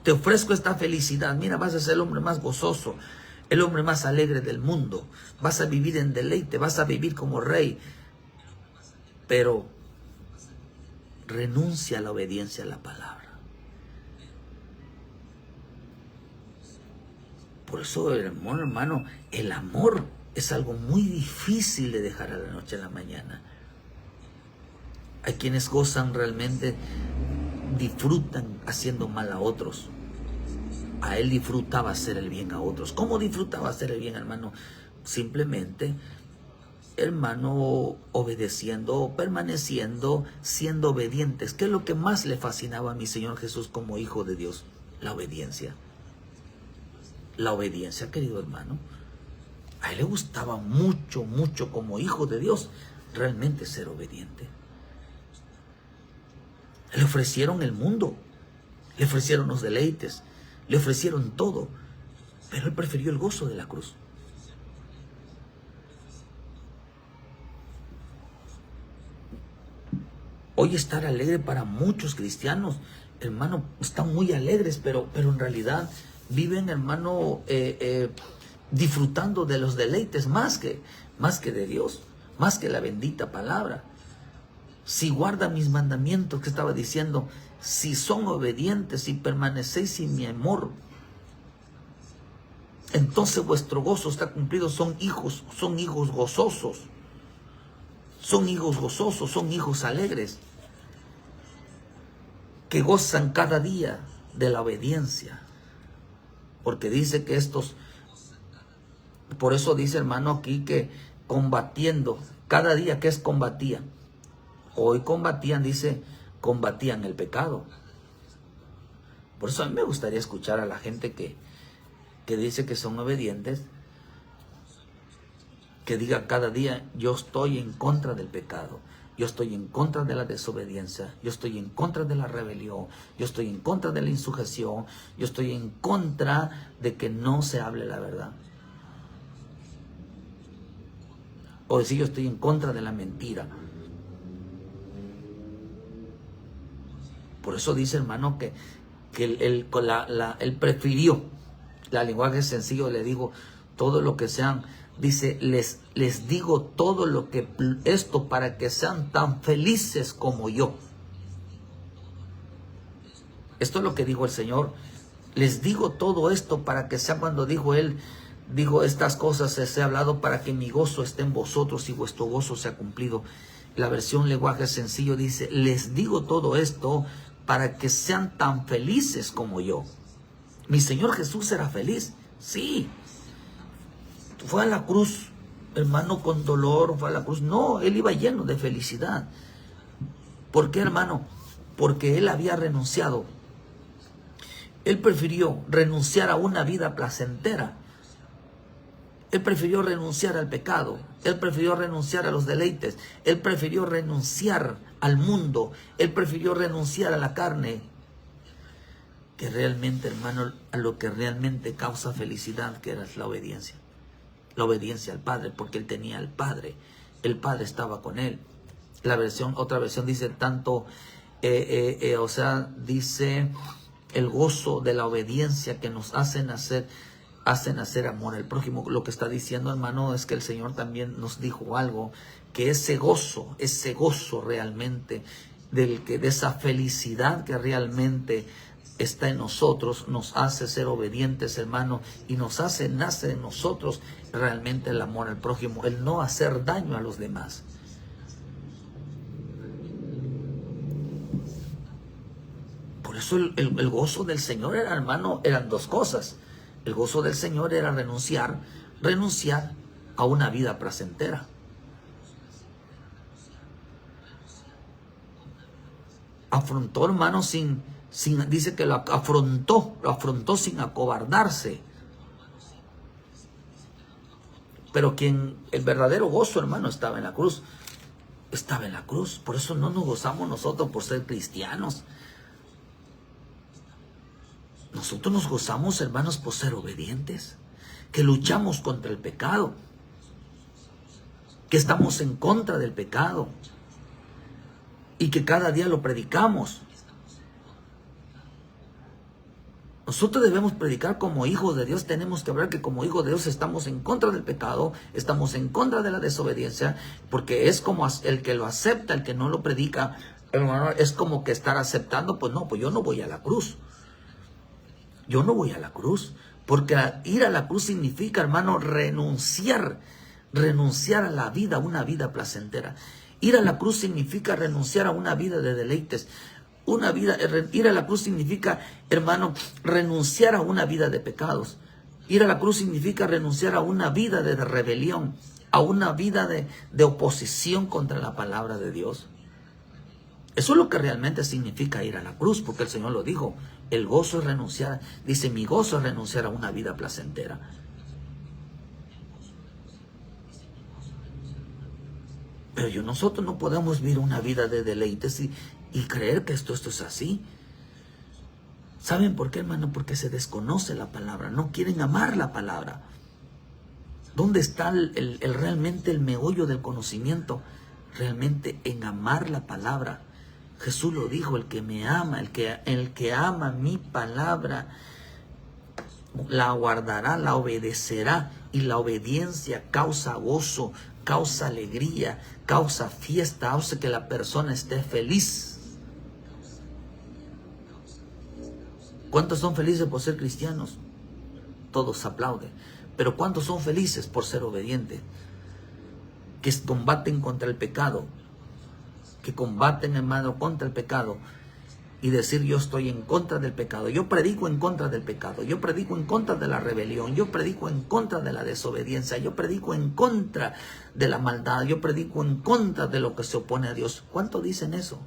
Te ofrezco esta felicidad. Mira, vas a ser el hombre más gozoso, el hombre más alegre del mundo. Vas a vivir en deleite, vas a vivir como rey, pero renuncia a la obediencia a la palabra. Por eso, hermano, el amor es algo muy difícil de dejar a la noche a la mañana. Hay quienes gozan realmente, disfrutan haciendo mal a otros. A él disfrutaba hacer el bien a otros. ¿Cómo disfrutaba hacer el bien, hermano? Simplemente, hermano, obedeciendo, permaneciendo, siendo obedientes. ¿Qué es lo que más le fascinaba a mi Señor Jesús como Hijo de Dios? La obediencia. La obediencia, querido hermano. A él le gustaba mucho, mucho como Hijo de Dios realmente ser obediente. Le ofrecieron el mundo, le ofrecieron los deleites, le ofrecieron todo, pero él prefirió el gozo de la cruz. Hoy estar alegre para muchos cristianos, hermano, están muy alegres, pero en realidad viven, hermano, disfrutando de los deleites más que de Dios, más que la bendita palabra. Si guardan mis mandamientos, que estaba diciendo, si son obedientes, si permanecéis en mi amor, entonces vuestro gozo está cumplido. Son hijos gozosos. Son hijos gozosos, son hijos alegres, que gozan cada día de la obediencia. Porque dice que por eso dice, hermano, aquí que combatiendo, cada día que es combatía. Hoy combatían, dice, combatían el pecado. Por eso a mí me gustaría escuchar a la gente que dice que son obedientes, que diga cada día: yo estoy en contra del pecado, yo estoy en contra de la desobediencia, yo estoy en contra de la rebelión, yo estoy en contra de la insujeción, yo estoy en contra de que no se hable la verdad. O decir: yo estoy en contra de la mentira. Por eso dice, hermano, que él prefirió, la lenguaje sencillo, le digo, todo lo que sean, dice, les digo todo lo que esto para que sean tan felices como yo. Esto es lo que dijo el Señor. Les digo todo esto para que sean, cuando dijo él, dijo: estas cosas les he hablado para que mi gozo esté en vosotros y vuestro gozo sea cumplido. La versión lenguaje sencillo dice: les digo todo esto para que sean tan felices como yo. Mi Señor Jesús era feliz, sí. Fue a la cruz, hermano, con dolor, fue a la cruz. No, él iba lleno de felicidad. ¿Por qué, hermano? Porque él había renunciado. Él prefirió renunciar a una vida placentera. Él prefirió renunciar al pecado. Él prefirió renunciar a los deleites. Él prefirió renunciar al mundo. Él prefirió renunciar a la carne. Que realmente, hermano, a lo que realmente causa felicidad, que era la obediencia. La obediencia al Padre, porque él tenía al Padre. El Padre estaba con él. Otra versión dice tanto, dice el gozo de la obediencia que nos hacen hacer amor al prójimo. Lo que está diciendo, hermano, es que el Señor también nos dijo algo, que ese gozo realmente de esa felicidad que realmente está en nosotros, nos hace ser obedientes, hermano, y nace en nosotros realmente el amor al prójimo, el no hacer daño a los demás. Por eso el gozo del Señor era, hermano, eran dos cosas. El gozo del Señor era renunciar a una vida placentera. Afrontó, hermano, dice que lo afrontó sin acobardarse. Pero el verdadero gozo, hermano, estaba en la cruz. Estaba en la cruz. Por eso no nos gozamos nosotros por ser cristianos. Nosotros nos gozamos, hermanos, por ser obedientes. Que luchamos contra el pecado. Que estamos en contra del pecado. Y que cada día lo predicamos. Nosotros debemos predicar como hijos de Dios. Tenemos que hablar que como hijos de Dios estamos en contra del pecado, estamos en contra de la desobediencia, porque es como el que lo acepta, el que no lo predica, hermano, es como que estar aceptando, pues yo no voy a la cruz. Yo no voy a la cruz, porque ir a la cruz significa, hermano, renunciar a la vida, una vida placentera. Ir a la cruz significa renunciar a una vida de deleites. Ir a la cruz significa, hermano, renunciar a una vida de pecados. Ir a la cruz significa renunciar a una vida de rebelión, a una vida de oposición contra la palabra de Dios. Eso es lo que realmente significa ir a la cruz, porque el Señor lo dijo. El gozo es renunciar, dice, mi gozo es renunciar a una vida placentera. Pero nosotros no podemos vivir una vida de deleites y creer que esto es así. ¿Saben por qué, hermano? Porque se desconoce la palabra, no quieren amar la palabra. ¿Dónde está realmente el meollo del conocimiento? Realmente en amar la palabra. Jesús lo dijo, el que me ama, el que ama mi palabra, la guardará, la obedecerá, y la obediencia causa gozo, causa alegría, causa fiesta, hace que la persona esté feliz. ¿Cuántos son felices por ser cristianos? Todos aplauden. Pero ¿cuántos son felices por ser obedientes? Que combaten contra el pecado. Que combaten, hermano, contra el pecado. Y decir, yo estoy en contra del pecado. Yo predico en contra del pecado. Yo predico en contra de la rebelión. Yo predico en contra de la desobediencia. Yo predico en contra de la maldad. Yo predico en contra de lo que se opone a Dios. ¿Cuántos dicen eso?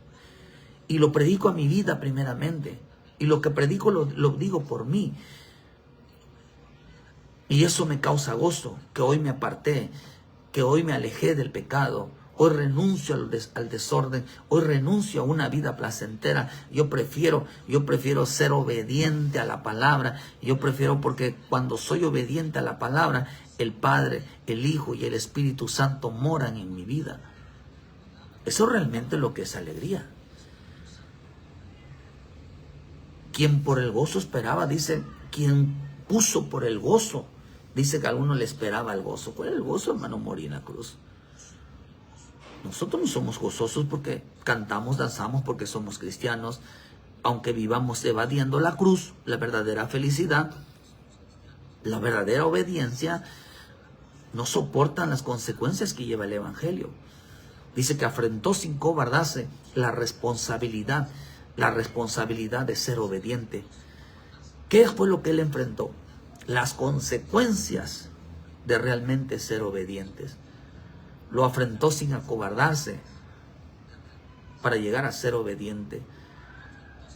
Y lo predico a mi vida primeramente. Y lo que predico lo digo por mí. Y eso me causa gozo, que hoy me aparté, que hoy me alejé del pecado. Hoy renuncio al desorden, hoy renuncio a una vida placentera. Yo prefiero ser obediente a la palabra. Yo prefiero, porque cuando soy obediente a la palabra, el Padre, el Hijo y el Espíritu Santo moran en mi vida. Eso realmente es lo que es alegría. Quien por el gozo esperaba, dice, quien puso por el gozo, dice que a alguno le esperaba el gozo. ¿Cuál es el gozo, hermano? Morir en la cruz. Nosotros no somos gozosos porque cantamos, danzamos, porque somos cristianos, aunque vivamos evadiendo la cruz, la verdadera felicidad, la verdadera obediencia, no soportan las consecuencias que lleva el Evangelio. Dice que afrontó sin cobardarse la responsabilidad de ser obediente. ¿Qué fue lo que él enfrentó? Las consecuencias de realmente ser obedientes. Lo afrontó sin acobardarse para llegar a ser obediente.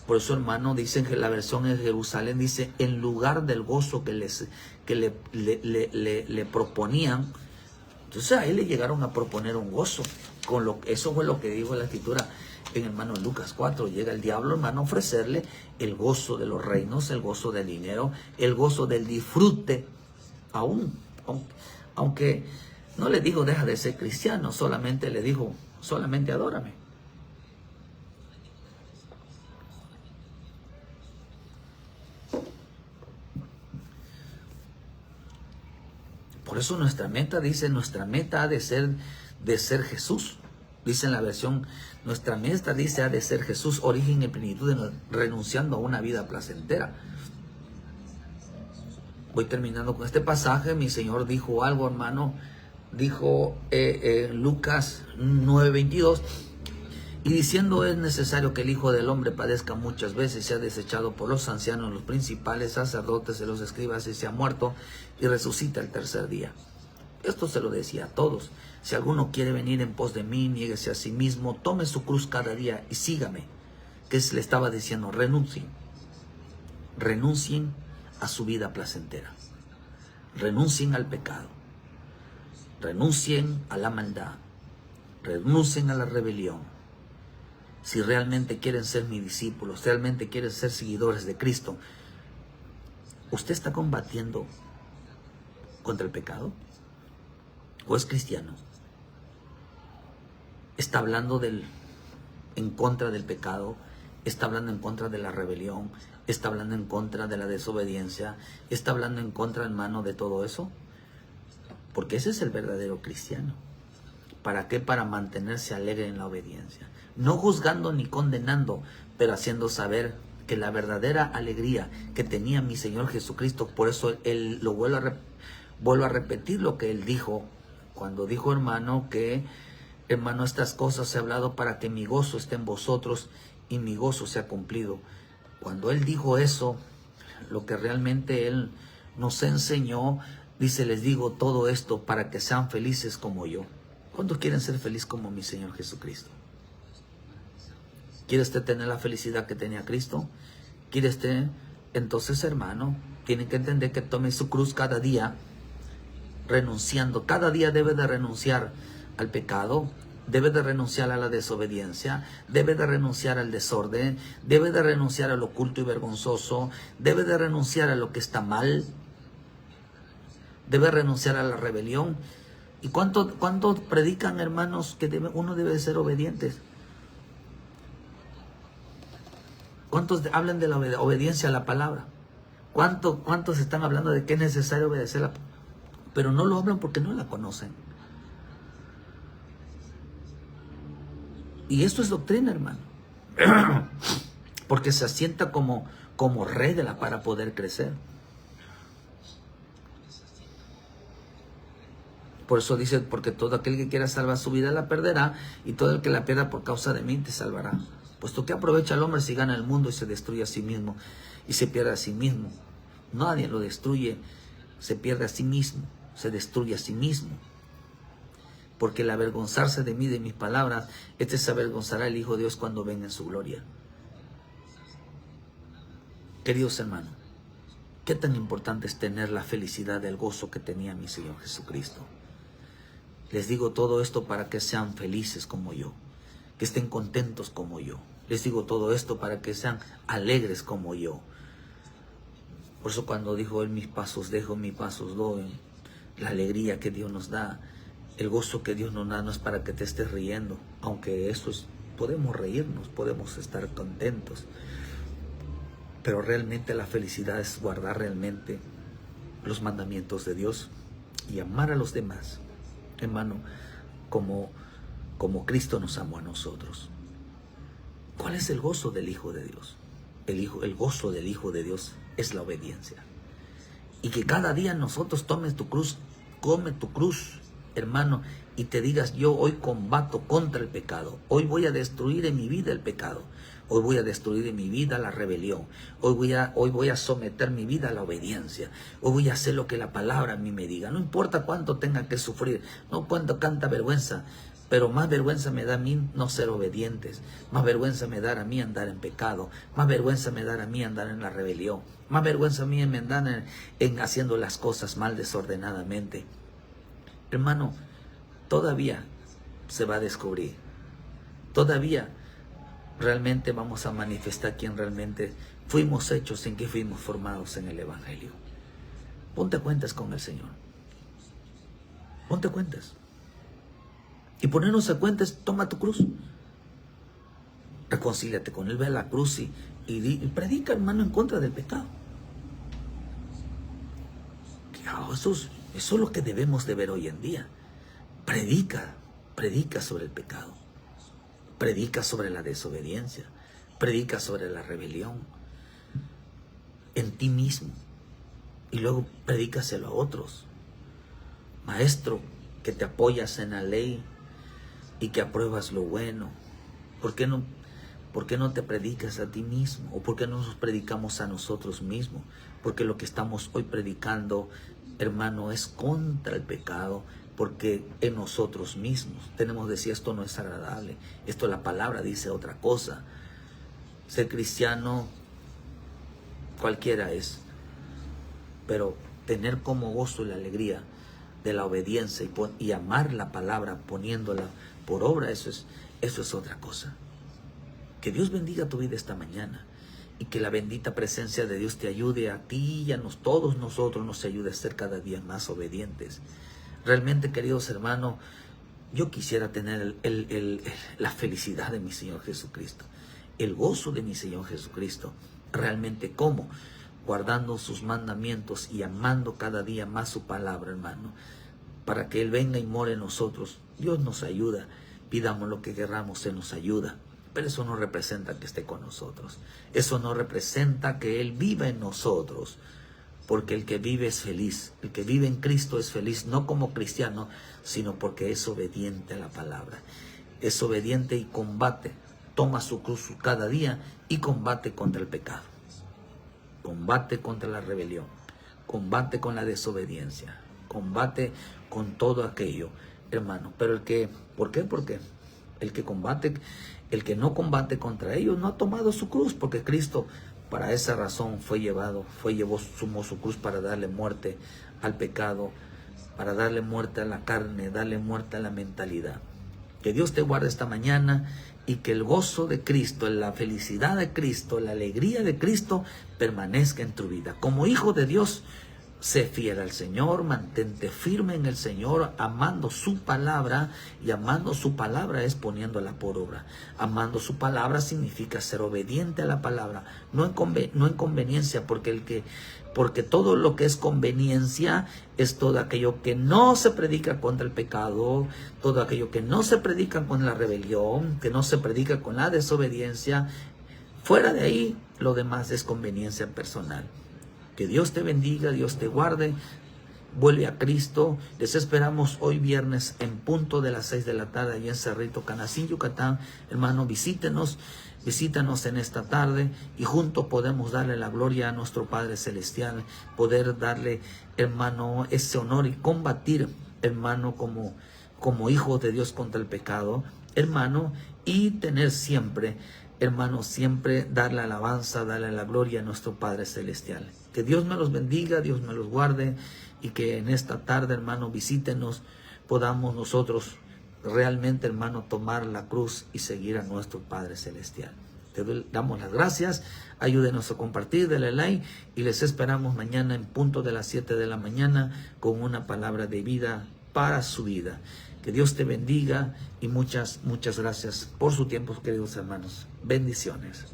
Por eso, hermano, dicen que la versión en Jerusalén dice, en lugar del gozo que le proponían, entonces a él le llegaron a proponer un gozo. Eso fue lo que dijo la escritura en hermano Lucas 4. Llega el diablo, hermano, a ofrecerle el gozo de los reinos, el gozo del dinero, el gozo del disfrute. Aunque no le dijo deja de ser cristiano, solamente le dijo, solamente adórame. Por eso nuestra meta, dice, nuestra meta ha de ser Jesús. Dice en la versión, nuestra maestra dice, ha de ser Jesús, origen y plenitud, renunciando a una vida placentera. Voy terminando con este pasaje. Mi Señor dijo algo, hermano. Dijo Lucas 9:22. Y diciendo, es necesario que el Hijo del Hombre padezca muchas veces, sea desechado por los ancianos, los principales sacerdotes y los escribas, y sea muerto, y resucita el tercer día. Esto se lo decía a todos. Si alguno quiere venir en pos de mí, niéguese a sí mismo, tome su cruz cada día y sígame. ¿Qué le estaba diciendo? Renuncien. Renuncien a su vida placentera. Renuncien al pecado. Renuncien a la maldad. Renuncien a la rebelión. Si realmente quieren ser mis discípulos, realmente quieren ser seguidores de Cristo, ¿usted está combatiendo contra el pecado? ¿O es cristiano? ¿Está hablando en contra del pecado? ¿Está hablando en contra de la rebelión? ¿Está hablando en contra de la desobediencia? ¿Está hablando en contra, hermano, de todo eso? Porque ese es el verdadero cristiano. ¿Para qué? Para mantenerse alegre en la obediencia. No juzgando ni condenando, pero haciendo saber que la verdadera alegría que tenía mi Señor Jesucristo, por eso Él lo vuelvo a repetir lo que Él dijo, cuando dijo, hermano, que, hermano, estas cosas he hablado para que mi gozo esté en vosotros y mi gozo sea cumplido. Cuando Él dijo eso, lo que realmente Él nos enseñó, dice, les digo todo esto para que sean felices como yo. ¿Cuántos quieren ser felices como mi Señor Jesucristo? ¿Quiere usted tener la felicidad que tenía Cristo? ¿Quiere usted? Entonces, hermano, tienen que entender que tome su cruz cada día, renunciando. Cada día debe de renunciar al pecado, debe de renunciar a la desobediencia, debe de renunciar al desorden, debe de renunciar al oculto y vergonzoso, debe de renunciar a lo que está mal, debe renunciar a la rebelión. ¿Y cuánto predican, hermanos, que uno debe de ser obedientes? ¿Cuántos hablan de la obediencia a la palabra? ¿Cuántos están hablando de que es necesario obedecerla? Pero no lo hablan porque no la conocen. Y esto es doctrina, hermano. Porque se asienta como regla para poder crecer. Por eso dice, porque todo aquel que quiera salvar su vida la perderá, y todo el que la pierda por causa de mí te salvará. Puesto que aprovecha al hombre si gana el mundo y se destruye a sí mismo, y se pierde a sí mismo. Nadie lo destruye, se pierde a sí mismo, se destruye a sí mismo. Porque el avergonzarse de mí, de mis palabras, se avergonzará el Hijo de Dios cuando venga en su gloria. Queridos hermanos, qué tan importante es tener la felicidad del gozo que tenía mi Señor Jesucristo. Les digo todo esto para que sean felices como yo, que estén contentos como yo. Les digo todo esto para que sean alegres como yo. Por eso cuando dijo Él, mis pasos dejo, mis pasos doy, la alegría que Dios nos da, el gozo que Dios nos da, no es para que te estés riendo, aunque eso es, podemos reírnos, podemos estar contentos, pero realmente la felicidad es guardar realmente los mandamientos de Dios y amar a los demás, hermano, como Cristo nos amó a nosotros. ¿Cuál es el gozo del Hijo de Dios? El gozo del Hijo de Dios es la obediencia. Y que cada día nosotros tomes tu cruz, come tu cruz, hermano, y te digas, yo hoy combato contra el pecado. Hoy voy a destruir en mi vida el pecado. Hoy voy a destruir en mi vida la rebelión. Hoy voy a someter mi vida a la obediencia. Hoy voy a hacer lo que la palabra a mí me diga. No importa cuánto tenga que sufrir, no cuánto canta vergüenza. Pero más vergüenza me da a mí no ser obedientes. Más vergüenza me da a mí andar en pecado. Más vergüenza me da a mí andar en la rebelión. Más vergüenza a mí me da en haciendo las cosas mal, desordenadamente. Hermano, todavía se va a descubrir. Todavía realmente vamos a manifestar quién realmente fuimos hechos, en que fuimos formados en el Evangelio. Ponte cuentas con el Señor. Ponte cuentas. Y ponernos a cuentas, toma tu cruz. Reconcíliate con Él, ve a la cruz y predica, hermano, en contra del pecado. Eso es lo que debemos de ver hoy en día. Predica sobre el pecado. Predica sobre la desobediencia. Predica sobre la rebelión. En ti mismo. Y luego predícaselo a otros. Maestro, que te apoyas en la ley y que apruebas lo bueno. ¿Por qué no te predicas a ti mismo? ¿O por qué no nos predicamos a nosotros mismos? Porque lo que estamos hoy predicando, hermano, es contra el pecado, porque en nosotros mismos tenemos que decir, esto no es agradable, esto la palabra dice otra cosa. Ser cristiano cualquiera es, pero tener como gozo y la alegría de la obediencia y amar la palabra poniéndola por obra, eso es otra cosa. Que Dios bendiga tu vida esta mañana y que la bendita presencia de Dios te ayude a ti y a todos nosotros, nos ayude a ser cada día más obedientes. Realmente, queridos hermanos, yo quisiera tener la felicidad de mi Señor Jesucristo, el gozo de mi Señor Jesucristo. Realmente, ¿cómo? Guardando sus mandamientos y amando cada día más su palabra, hermano, para que Él venga y more en nosotros. Dios nos ayuda, pidamos lo que querramos, Él nos ayuda. Pero eso no representa que esté con nosotros. Eso no representa que Él viva en nosotros. Porque el que vive es feliz. El que vive en Cristo es feliz, no como cristiano, sino porque es obediente a la palabra. Es obediente y combate. Toma su cruz cada día y combate contra el pecado. Combate contra la rebelión. Combate con la desobediencia. Combate con todo aquello, hermano. Pero ¿por qué? Porque el que no combate contra ellos no ha tomado su cruz, porque Cristo para esa razón tomó su cruz para darle muerte al pecado, para darle muerte a la carne, darle muerte a la mentalidad. Que Dios te guarde esta mañana y que el gozo de Cristo, la felicidad de Cristo, la alegría de Cristo permanezca en tu vida. Como hijo de Dios, sé fiel al Señor, mantente firme en el Señor, amando su palabra, y amando su palabra es poniéndola por obra. Amando su palabra significa ser obediente a la palabra, no en conveniencia, porque todo lo que es conveniencia es todo aquello que no se predica contra el pecado, todo aquello que no se predica con la rebelión, que no se predica con la desobediencia. Fuera de ahí, lo demás es conveniencia personal. Que Dios te bendiga, Dios te guarde. Vuelve a Cristo. Les esperamos hoy viernes en punto de las 6 de la tarde allá en Cerrito, Canacín, Yucatán. Hermano, visítanos en esta tarde y juntos podemos darle la gloria a nuestro Padre Celestial. Poder darle, hermano, ese honor y combatir, hermano, como hijos de Dios contra el pecado, hermano, y tener siempre, hermano, siempre darle alabanza, darle la gloria a nuestro Padre Celestial. Que Dios me los bendiga, Dios me los guarde y que en esta tarde, hermano, visítenos, podamos nosotros realmente, hermano, tomar la cruz y seguir a nuestro Padre Celestial. Te damos las gracias, ayúdenos a compartir, denle like y les esperamos mañana en punto de las 7 de la mañana con una palabra de vida para su vida. Que Dios te bendiga y muchas gracias por su tiempo, queridos hermanos. Bendiciones.